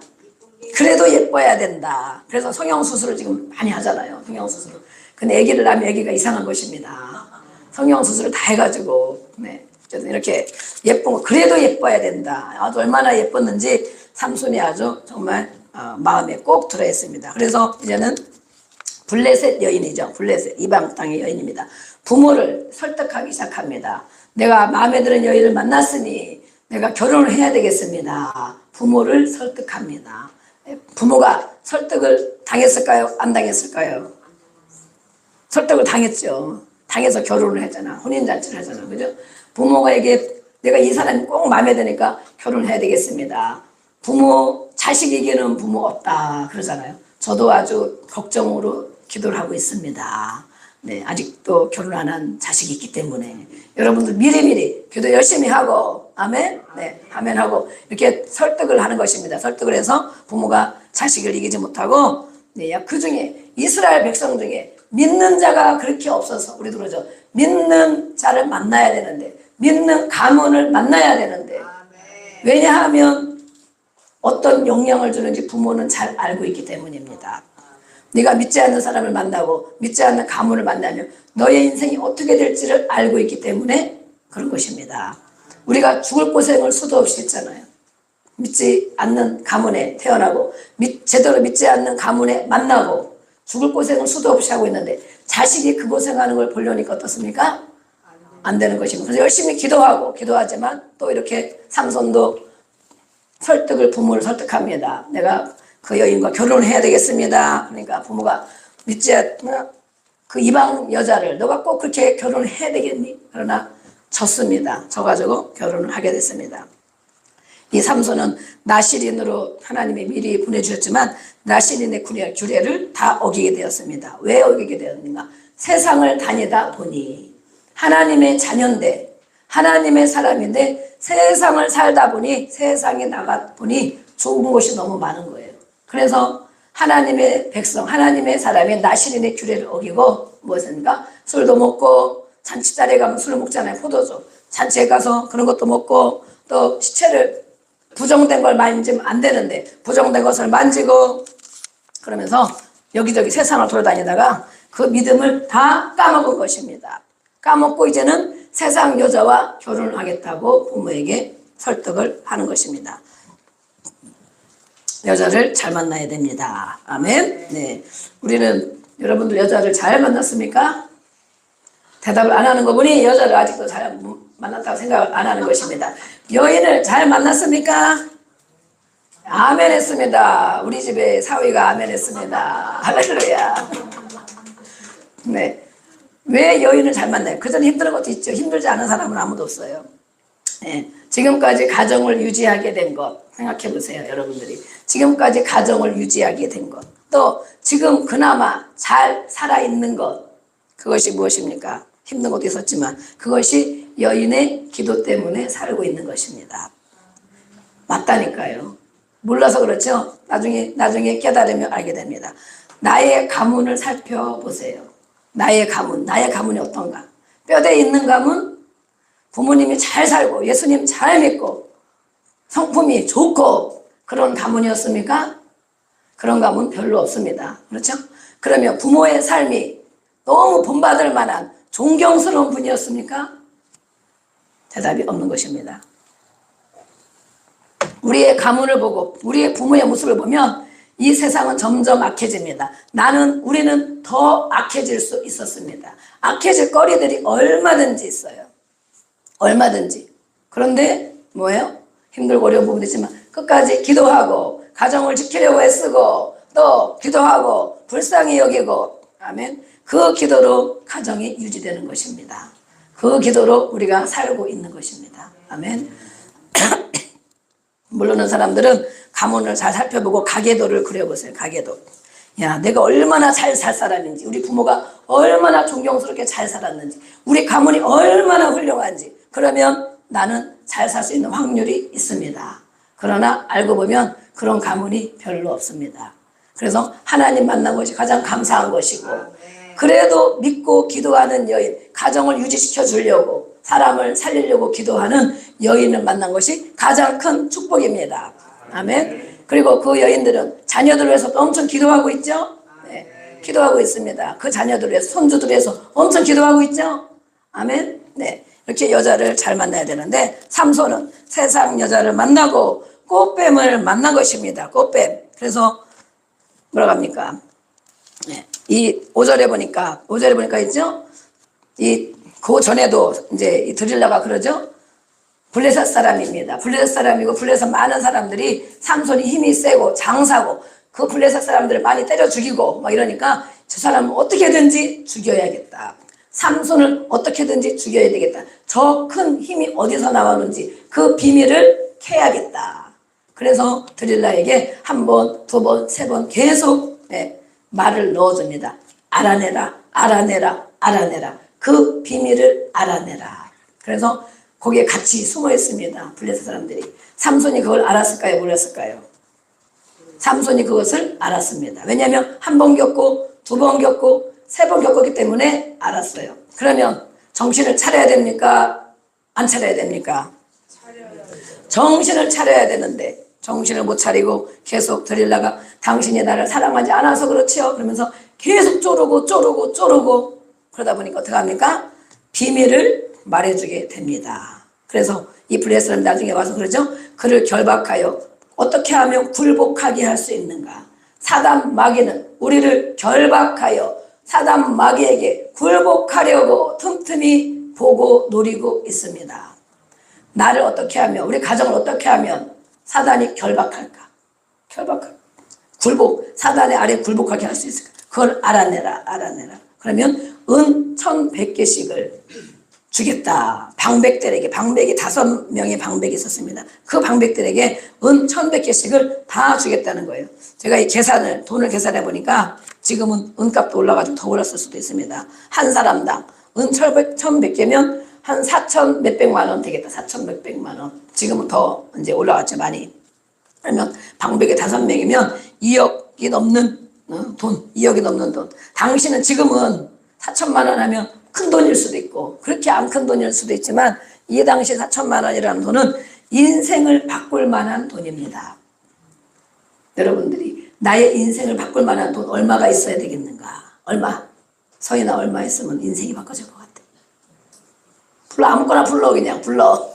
그래도 예뻐야 된다. 그래서 성형수술을 지금 많이 하잖아요. 성형수술을. 근데 아기를 낳으면 아기가 이상한 것입니다. 성형수술을 다 해가지고 네. 이렇게 예쁜 거 그래도 예뻐야 된다. 아주 얼마나 예뻤는지 삼손이 아주 정말 마음에 꼭 들어있습니다. 그래서 이제는 블레셋 여인이죠. 블레셋 이방 땅의 여인입니다. 부모를 설득하기 시작합니다. 내가 마음에 드는 여인을 만났으니 내가 결혼을 해야 되겠습니다. 부모를 설득합니다. 부모가 설득을 당했을까요? 안 당했을까요? 설득을 당했죠. 당해서 결혼을 했잖아. 혼인잔치를 하잖아. 그죠? 부모에게 내가 이 사람이 꼭 마음에 드니까 결혼해야 되겠습니다. 자식에게는 부모 없다 그러잖아요. 저도 아주 걱정으로 기도를 하고 있습니다. 네, 아직도 결혼 안 한 자식이 있기 때문에 여러분들 미리미리 기도 열심히 하고 아멘? 네, 아멘 하고 이렇게 설득을 하는 것입니다. 설득을 해서 부모가 자식을 이기지 못하고 네, 그 중에 이스라엘 백성 중에 믿는 자가 그렇게 없어서 우리도 그러죠. 믿는 자를 만나야 되는데 믿는 가문을 만나야 되는데 왜냐하면 어떤 영향을 주는지 부모는 잘 알고 있기 때문입니다. 네가 믿지 않는 사람을 만나고 믿지 않는 가문을 만나면 너의 인생이 어떻게 될지를 알고 있기 때문에 그런 것입니다. 우리가 죽을 고생을 수도 없이 했잖아요. 믿지 않는 가문에 태어나고 제대로 믿지 않는 가문에 만나고 죽을 고생을 수도 없이 하고 있는데 자식이 그 고생하는 걸 보려니까 어떻습니까? 안 되는 것입니다. 그래서 열심히 기도하지만 또 이렇게 삼손도 부모를 설득합니다. 내가 그 여인과 결혼해야 되겠습니다. 그러니까 부모가 믿지 않는 그 이방 여자를 너가 꼭 그렇게 결혼해야 되겠니? 그러나 졌습니다. 져가지고 결혼을 하게 됐습니다. 이 삼손은 나실인으로 하나님이 미리 보내주셨지만 나실인의 규례를 다 어기게 되었습니다. 왜 어기게 되었는가? 세상을 다니다 보니 하나님의 자녀인데 하나님의 사람인데 세상을 살다 보니 세상에 나가 보니 좋은 것이 너무 많은 거예요. 그래서 하나님의 백성, 하나님의 사람이 나실인의 규례를 어기고 무엇입니까? 술도 먹고 잔치자리에 가면 술을 먹잖아요. 포도주. 잔치에 가서 그런 것도 먹고 또 시체를 부정된 걸 만지면 안 되는데 부정된 것을 만지고 그러면서 여기저기 세상을 돌아다니다가 그 믿음을 다 까먹은 것입니다. 까먹고 이제는 세상 여자와 결혼을 하겠다고 부모에게 설득을 하는 것입니다. 여자를 잘 만나야 됩니다. 아멘. 네, 우리는 여러분들 여자를 잘 만났습니까? 대답을 안 하는 거 보니 여자를 아직도 잘 만났다고 생각을 안 하는 것입니다. 여인을 잘 만났습니까? 아멘 했습니다. 우리 집에 사위가 아멘 했습니다. 할렐루야. 네. 왜 여인을 잘 만나요? 그 전에 힘든 것도 있죠. 힘들지 않은 사람은 아무도 없어요. 네. 지금까지 가정을 유지하게 된 것 생각해 보세요. 여러분들이 지금까지 가정을 유지하게 된 것, 또 지금 그나마 잘 살아있는 것, 그것이 무엇입니까? 힘든 것도 있었지만 그것이 여인의 기도 때문에 살고 있는 것입니다. 맞다니까요. 몰라서 그렇죠. 나중에 깨달으면 알게 됩니다. 나의 가문을 살펴보세요. 나의 가문이 어떤가? 뼈대에 있는 가문, 부모님이 잘 살고 예수님 잘 믿고 성품이 좋고 그런 가문이었습니까? 그런 가문 별로 없습니다. 그렇죠? 그러면 부모의 삶이 너무 본받을 만한 존경스러운 분이었습니까? 대답이 없는 것입니다. 우리의 가문을 보고 우리의 부모의 모습을 보면 이 세상은 점점 악해집니다. 우리는 더 악해질 수 있었습니다. 악해질 거리들이 얼마든지 있어요. 얼마든지. 그런데 뭐예요? 힘들고 어려운 부분도 있지만 끝까지 기도하고 가정을 지키려고 애쓰고 또 기도하고 불쌍히 여기고 아멘. 그 기도로 가정이 유지되는 것입니다. 그 기도로 우리가 살고 있는 것입니다. 아멘. 모르는 사람들은 가문을 잘 살펴보고 가계도를 그려보세요. 가계도. 야, 내가 얼마나 잘 살 사람인지, 우리 부모가 얼마나 존경스럽게 잘 살았는지, 우리 가문이 얼마나 훌륭한지, 그러면 나는 잘 살 수 있는 확률이 있습니다. 그러나 알고 보면 그런 가문이 별로 없습니다. 그래서 하나님 만난 것이 가장 감사한 것이고, 그래도 믿고 기도하는 여인, 가정을 유지시켜 주려고 사람을 살리려고 기도하는 여인을 만난 것이 가장 큰 축복입니다. 아멘. 그리고 그 여인들은 자녀들을 위해서 또 엄청 기도하고 있죠. 네, 기도하고 있습니다. 그 자녀들을 위해서, 손주들을 위해서 엄청 기도하고 있죠. 아멘. 네, 이렇게 여자를 잘 만나야 되는데 삼손은 세상 여자를 만나고 꽃뱀을 만난 것입니다. 꽃뱀. 그래서 뭐라고 합니까? 네, 이 5절에 보니까 있죠? 그 전에도 이제 드릴라가 그러죠? 블레셋 사람입니다. 블레셋 사람이고 블레셋 많은 사람들이 삼손이 힘이 세고 장사고 그 블레셋 사람들을 많이 때려 죽이고 막 이러니까 저 사람은 어떻게든지 죽여야겠다. 삼손을 어떻게든지 죽여야 되겠다. 저 큰 힘이 어디서 나왔는지 그 비밀을 캐야겠다. 그래서 드릴라에게 한 번, 두 번, 세 번 계속 말을 넣어줍니다. 알아내라, 알아내라, 알아내라. 그 비밀을 알아내라. 그래서 거기에 같이 숨어 있습니다. 블레셋 사람들이. 삼손이 그걸 알았을까요? 몰랐을까요? 삼손이 그것을 알았습니다. 왜냐하면 한 번 겪고 두 번 겪고 세 번 겪었기 때문에 알았어요. 그러면 정신을 차려야 됩니까? 안 차려야 됩니까? 정신을 차려야 되는데 정신을 못 차리고 계속 드릴라가 당신이 나를 사랑하지 않아서 그렇지요. 그러면서 계속 쪼르고 그러다 보니까 어떻게 합니까? 비밀을 말해주게 됩니다. 그래서 이 블레셋은 나중에 와서 그러죠. 그를 결박하여 어떻게 하면 굴복하게 할 수 있는가. 사단 마귀는 우리를 결박하여 사단 마귀에게 굴복하려고 틈틈이 보고 노리고 있습니다. 나를 어떻게 하면, 우리 가정을 어떻게 하면 사단이 결박할까? 굴복, 사단의 아래 굴복하게 할 수 있을까? 그걸 알아내라. 그러면 은 1100개씩을 주겠다. 방백들에게, 방백이 5명의 방백이 있었습니다. 그 방백들에게 은 1100개씩을 다 주겠다는 거예요. 제가 이 돈을 계산해 보니까 지금은 은값도 올라가지고 더 올랐을 수도 있습니다. 한 사람당 은 1100개면 한 4천 몇백만 원 되겠다. 4천 몇백만 원. 지금은 더 이제 올라갔죠, 많이. 그러면 방백이 5명이면 2억이 넘는 돈, 2억이 넘는 돈. 당신은 지금은 4천만 원 하면 큰 돈일 수도 있고 그렇게 안 큰 돈일 수도 있지만 이 당시 4천만 원이라는 돈은 인생을 바꿀 만한 돈입니다. 여러분들이 나의 인생을 바꿀 만한 돈 얼마가 있어야 되겠는가? 얼마? 서희나 얼마 있으면 인생이 바꿔질 것 같아. 불러, 아무거나 불러. 그냥 불러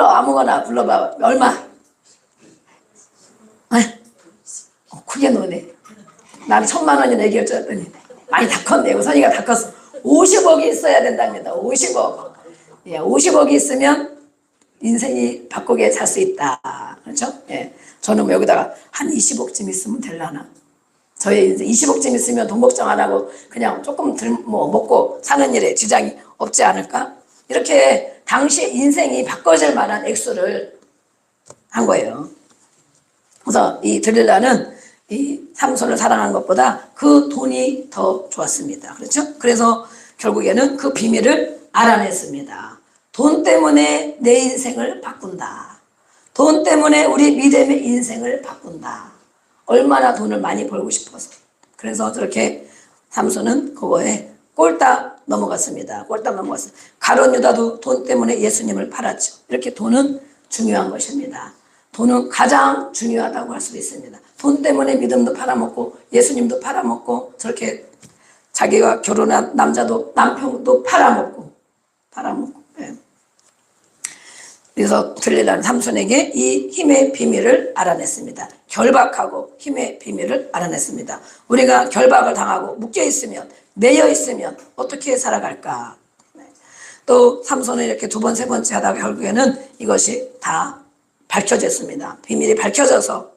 아무거나 불러봐. 얼마? 크게 노네. 나는 1000만 원이나 얘기할 줄 알았더니 많이 다 컸네. 우선이가 다 컸어. 50억이 있어야 된답니다. 50억. 예, 50억이 있으면 인생이 바꾸게 살 수 있다. 그렇죠? 예. 저는 뭐 여기다가 한 20억쯤 있으면 되려나? 저희 이제 20억쯤 있으면 돈 걱정 안 하고 그냥 조금 먹고 사는 일에 지장이 없지 않을까? 이렇게 당시 인생이 바꿔질 만한 액수를 한 거예요. 그래서 이 들릴라는 이 삼손을 사랑하는 것보다 그 돈이 더 좋았습니다. 그렇죠? 그래서 결국에는 그 비밀을 알아냈습니다. 돈 때문에 내 인생을 바꾼다. 돈 때문에 우리 믿음의 인생을 바꾼다. 얼마나 돈을 많이 벌고 싶어서. 그래서 저렇게 삼손은 그거에 꼴딱 넘어갔습니다. 가룟 유다도 돈 때문에 예수님을 팔았죠. 이렇게 돈은 중요한 것입니다. 돈은 가장 중요하다고 할 수도 있습니다. 돈 때문에 믿음도 팔아먹고 예수님도 팔아먹고 저렇게 자기가 결혼한 남자도 남편도 팔아먹고. 예. 그래서 들릴라는 삼손에게 이 힘의 비밀을 알아냈습니다. 결박하고 힘의 비밀을 알아냈습니다. 우리가 결박을 당하고 묶여있으면, 매여있으면 어떻게 살아갈까? 또 삼손은 이렇게 2번, 3번째 하다가 결국에는 이것이 다 밝혀졌습니다. 비밀이 밝혀져서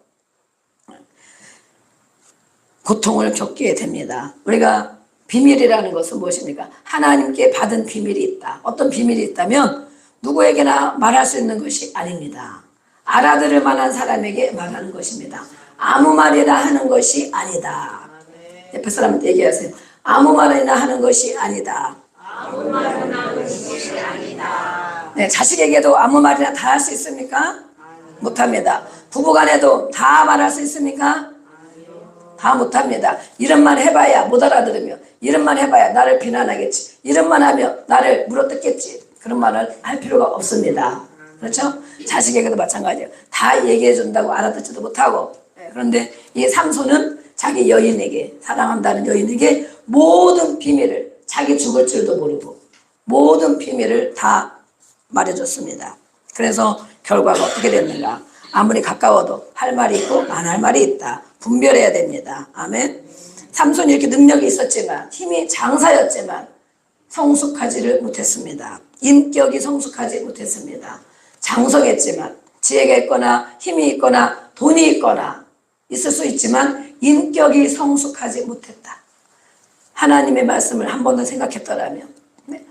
고통을 겪게 됩니다. 우리가 비밀이라는 것은 무엇입니까? 하나님께 받은 비밀이 있다. 어떤 비밀이 있다면 누구에게나 말할 수 있는 것이 아닙니다. 알아들을 만한 사람에게 말하는 것입니다. 아무 말이나 하는 것이 아니다. 옆에 사람한테 얘기하세요. 아무 말이나 하는 것이 아니다. 아무 말이나 하는 것이 아니다. 네, 자식에게도 아무 말이나 다 할 수 있습니까? 못합니다. 부부간에도 다 말할 수 있습니까? 다 못합니다. 이런 말 해봐야 못 알아들으며, 이런 말 해봐야 나를 비난하겠지, 이런 말 하면 나를 물어뜯겠지. 그런 말을 할 필요가 없습니다. 그렇죠? 자식에게도 마찬가지예요. 다 얘기해 준다고 알아듣지도 못하고. 그런데 이 삼손은 자기 여인에게, 사랑한다는 여인에게 모든 비밀을, 자기 죽을 줄도 모르고 모든 비밀을 다 말해줬습니다. 그래서 결과가 어떻게 됐는가? 아무리 가까워도 할 말이 있고 안 할 말이 있다. 분별해야 됩니다. 아멘. 삼손이 이렇게 능력이 있었지만, 힘이 장사였지만 성숙하지를 못했습니다. 인격이 성숙하지 못했습니다. 장성했지만, 지혜가 있거나 힘이 있거나 돈이 있거나 있을 수 있지만 인격이 성숙하지 못했다. 하나님의 말씀을 한 번 더 생각했더라면,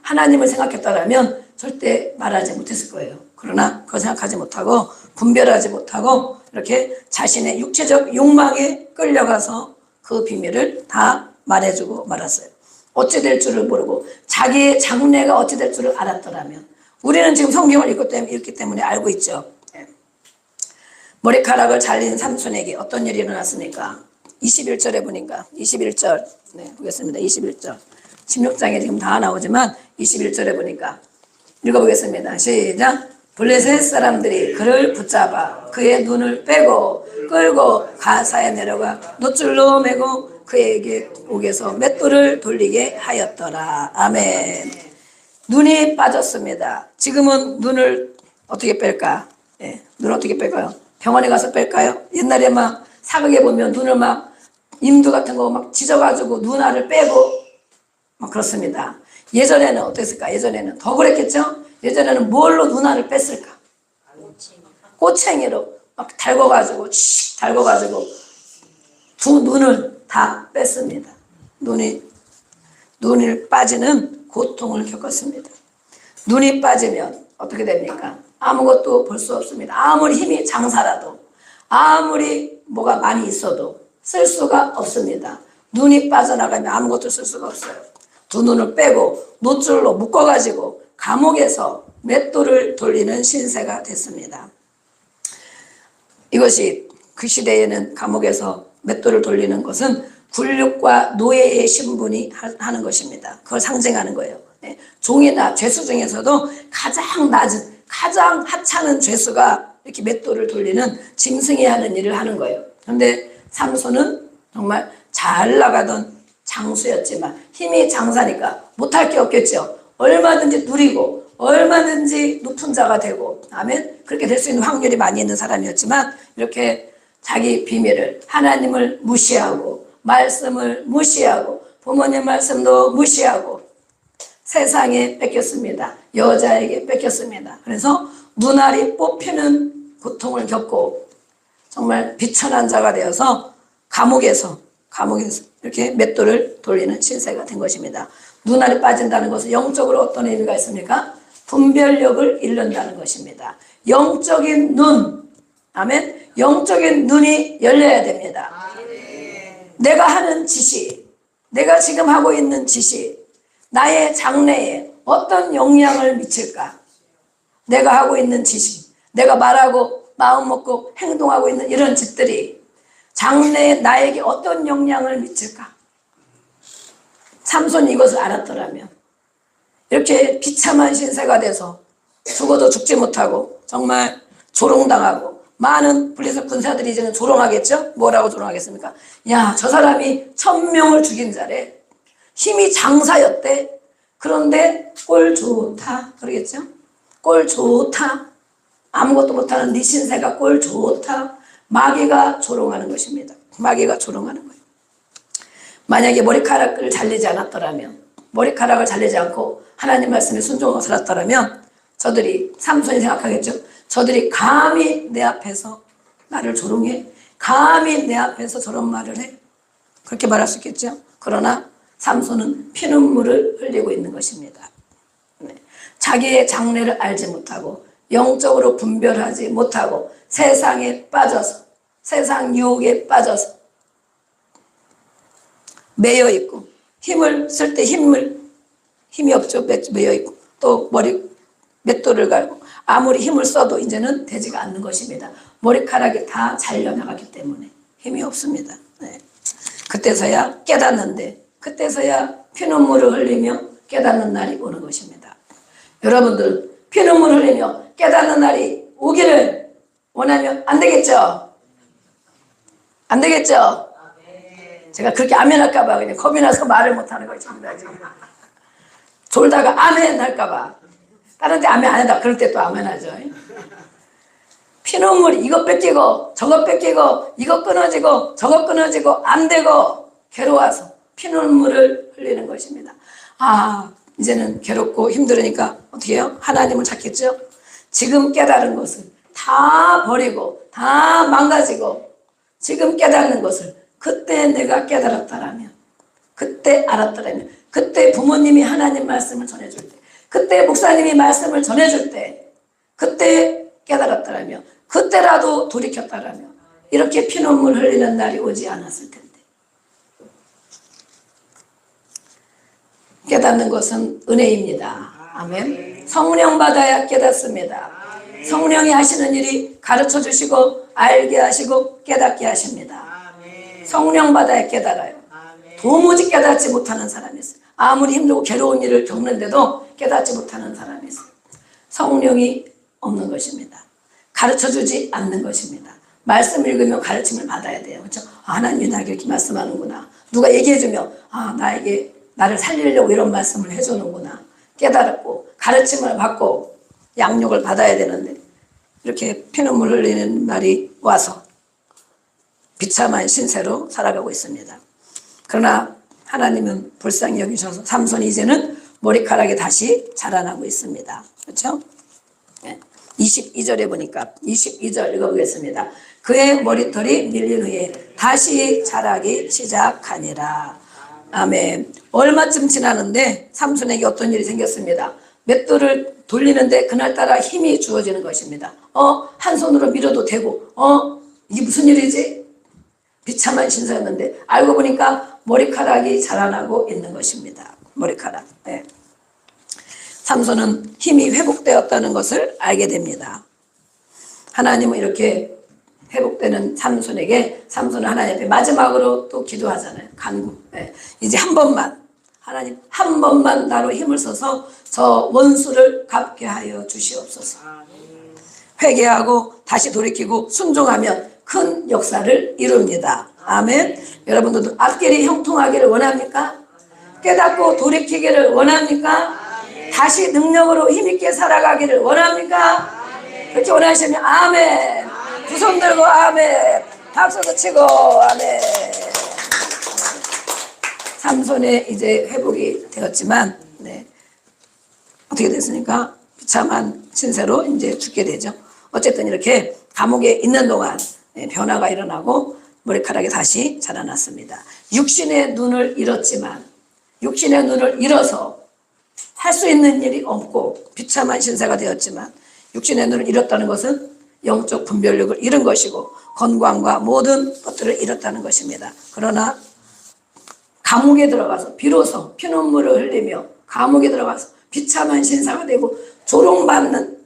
하나님을 생각했더라면 절대 말하지 못했을 거예요. 그러나 그거 생각하지 못하고 분별하지 못하고 이렇게 자신의 육체적 욕망에 끌려가서 그 비밀을 다 말해주고 말았어요. 어찌 될 줄을 모르고 자기의 장래가 어찌 될 줄을 알았더라면. 우리는 지금 성경을 읽기 때문에 알고 있죠. 머리카락을 잘린 삼손에게 어떤 일이 일어났습니까? 21절에 보니까 21절 보겠습니다. 21절 16장에 지금 다 나오지만 21절에 보니까 읽어보겠습니다. 시작. 블레셋 사람들이 그를 붙잡아 그의 눈을 빼고 끌고 가사에 내려가 놋줄로 매고 그에게 옥에서 맷돌을 돌리게 하였더라. 아멘. 눈이 빠졌습니다. 지금은 눈을 어떻게 뺄까? 예, 눈 어떻게 뺄까요? 병원에 가서 뺄까요? 옛날에 막 사극에 보면 눈을 막 임두 같은 거 막 찢어가지고 눈알을 빼고 막 그렇습니다. 예전에는 어땠을까? 예전에는 더 그랬겠죠? 예전에는 뭘로 눈알을 뺐을까? 꼬챙이로 막 달궈가지고 칙 달궈가지고 두 눈을 다 뺐습니다. 눈이 빠지는 고통을 겪었습니다. 눈이 빠지면 어떻게 됩니까? 아무것도 볼 수 없습니다. 아무리 힘이 장사라도 아무리 뭐가 많이 있어도 쓸 수가 없습니다. 눈이 빠져나가면 아무것도 쓸 수가 없어요. 두 눈을 빼고 노줄로 묶어가지고 감옥에서 맷돌을 돌리는 신세가 됐습니다. 이것이 그 시대에는 감옥에서 맷돌을 돌리는 것은 군력과 노예의 신분이 하는 것입니다. 그걸 상징하는 거예요. 종이나 죄수 중에서도 가장 낮은, 가장 하찮은 죄수가 이렇게 맷돌을 돌리는 짐승이 하는 일을 하는 거예요. 그런데 삼손은 정말 잘 나가던 장수였지만 힘이 장사니까 못할 게 없겠죠. 얼마든지 누리고 얼마든지 높은 자가 되고, 아멘, 그렇게 될 수 있는 확률이 많이 있는 사람이었지만 이렇게 자기 비밀을, 하나님을 무시하고 말씀을 무시하고 부모님 말씀도 무시하고 세상에 뺏겼습니다. 여자에게 뺏겼습니다. 그래서 눈알이 뽑히는 고통을 겪고 정말 비천한 자가 되어서 감옥에서 이렇게 맷돌을 돌리는 신세가 된 것입니다. 눈알이 빠진다는 것은 영적으로 어떤 의미가 있습니까? 분별력을 잃는다는 것입니다. 영적인 눈, 아멘, 영적인 눈이 열려야 됩니다. 내가 하는 짓이, 내가 지금 하고 있는 짓이 나의 장래에 어떤 영향을 미칠까? 내가 하고 있는 짓이, 내가 말하고 마음 먹고 행동하고 있는 이런 짓들이 장래에 나에게 어떤 영향을 미칠까? 삼손이 이것을 알았더라면 이렇게 비참한 신세가 돼서 죽어도 죽지 못하고 정말 조롱당하고, 많은 블레셋 군사들이 이제는 조롱하겠죠? 뭐라고 조롱하겠습니까? 야, 저 사람이 1000명을 죽인 자래. 힘이 장사였대. 그런데 꼴 좋다 그러겠죠? 꼴 좋다. 아무것도 못하는 네 신세가 꼴 좋다. 마귀가 조롱하는 것입니다. 마귀가 조롱하는 거예요. 만약에 머리카락을 잘리지 않았더라면, 머리카락을 잘리지 않고 하나님 말씀에 순종하고 살았더라면 저들이, 삼손이 생각하겠죠? 저들이 감히 내 앞에서 나를 조롱해? 감히 내 앞에서 저런 말을 해? 그렇게 말할 수 있겠죠? 그러나 삼손은 피눈물을 흘리고 있는 것입니다. 자기의 장래를 알지 못하고 영적으로 분별하지 못하고 세상에 빠져서, 세상 유혹에 빠져서 매여 있고, 힘을 쓸 때 힘이 없죠. 매여 있고, 또 맷돌을 갈고 아무리 힘을 써도 이제는 되지가 않는 것입니다. 머리카락이 다 잘려나갔기 때문에 힘이 없습니다. 네. 그때서야 깨닫는데, 그때서야 피눈물을 흘리며 깨닫는 날이 오는 것입니다. 여러분들 피눈물을 흘리며 깨닫는 날이 오기를 원하면 안 되겠죠? 안 되겠죠? 제가 그렇게 아멘 할까봐 그냥 겁이 나서 말을 못하는 거 있습니다. 지금. 졸다가 아멘 할까봐. 다른 데 아멘 안 한다. 그럴 때 또 아멘 하죠. 피눈물이 이것 뺏기고 저것 뺏기고 이것 끊어지고 저것 끊어지고 안 되고 괴로워서 피눈물을 흘리는 것입니다. 아, 이제는 괴롭고 힘들으니까 어떻게 해요? 하나님을 찾겠죠? 지금 깨달은 것을 다 버리고 다 망가지고 지금 깨닫는 것을 그때 내가 깨달았다라면, 그때 알았다라면, 그때 부모님이 하나님 말씀을 전해줄 때, 그때 목사님이 말씀을 전해줄 때, 그때 깨달았다라면, 그때라도 돌이켰다라면 이렇게 피눈물 흘리는 날이 오지 않았을 텐데. 깨닫는 것은 은혜입니다. 아멘. 성령 받아야 깨닫습니다. 성령이 하시는 일이 가르쳐 주시고 알게 하시고 깨닫게 하십니다. 성령 받아야 깨달아요. 도무지 깨닫지 못하는 사람이 있어요. 아무리 힘들고 괴로운 일을 겪는데도 깨닫지 못하는 사람이 있어요. 성령이 없는 것입니다. 가르쳐주지 않는 것입니다. 말씀 읽으면 가르침을 받아야 돼요. 그렇죠? 아, 하나님이 나에게 이렇게 말씀하는구나. 누가 얘기해주면 아, 나를 살리려고 이런 말씀을 해주는구나. 깨달았고 가르침을 받고 양육을 받아야 되는데 이렇게 피눈물 흘리는 날이 와서 비참한 신세로 살아가고 있습니다. 그러나 하나님은 불쌍히 여기셔서 삼손이 이제는 머리카락이 다시 자라나고 있습니다. 그렇죠? 22절에 보니까 22절 읽어보겠습니다. 그의 머리털이 밀린 후에 다시 자라기 시작하니라. 아멘. 얼마쯤 지나는데 삼손에게 어떤 일이 생겼습니다. 맷돌을 돌리는데 그날따라 힘이 주어지는 것입니다. 한 손으로 밀어도 되고 이게 무슨 일이지? 비참한 신세였는데 알고 보니까 머리카락이 자라나고 있는 것입니다. 머리카락. 네. 삼손은 힘이 회복되었다는 것을 알게 됩니다. 하나님은 이렇게 회복되는 삼손에게 삼손은 하나님 앞에 마지막으로 또 기도하잖아요. 간구. 네. 이제 한 번만 하나님 한 번만 나로 힘을 써서 저 원수를 갚게 하여 주시옵소서. 회개하고 다시 돌이키고 순종하면 큰 역사를 이룹니다. 아멘. 여러분들도 앞길이 형통하기를 원합니까? 깨닫고 돌이키기를 원합니까? 다시 능력으로 힘있게 살아가기를 원합니까? 그렇게 원하시면 아멘. 두 손 들고 아멘. 박수도 치고 아멘. 삼손의 이제 회복이 되었지만 어떻게 됐습니까? 비참한 신세로 이제 죽게 되죠. 어쨌든 이렇게 감옥에 있는 동안 변화가 일어나고 머리카락이 다시 자라났습니다. 육신의 눈을 잃었지만 육신의 눈을 잃어서 할 수 있는 일이 없고 비참한 신세가 되었지만 육신의 눈을 잃었다는 것은 영적 분별력을 잃은 것이고 건강과 모든 것들을 잃었다는 것입니다. 그러나 감옥에 들어가서 비로소 피눈물을 흘리며 감옥에 들어가서 비참한 신세가 되고 조롱받는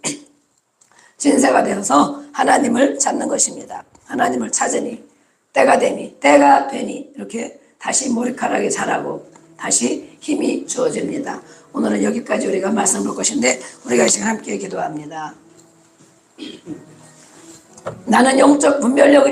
신세가 되어서 하나님을 찾는 것입니다. 하나님을 찾으니 때가 되니 이렇게 다시 머리카락이 자라고 다시 힘이 주어집니다. 오늘은 여기까지 우리가 말씀 볼 것인데 우리가 이 시간 함께 기도합니다. 나는 영적 분별력을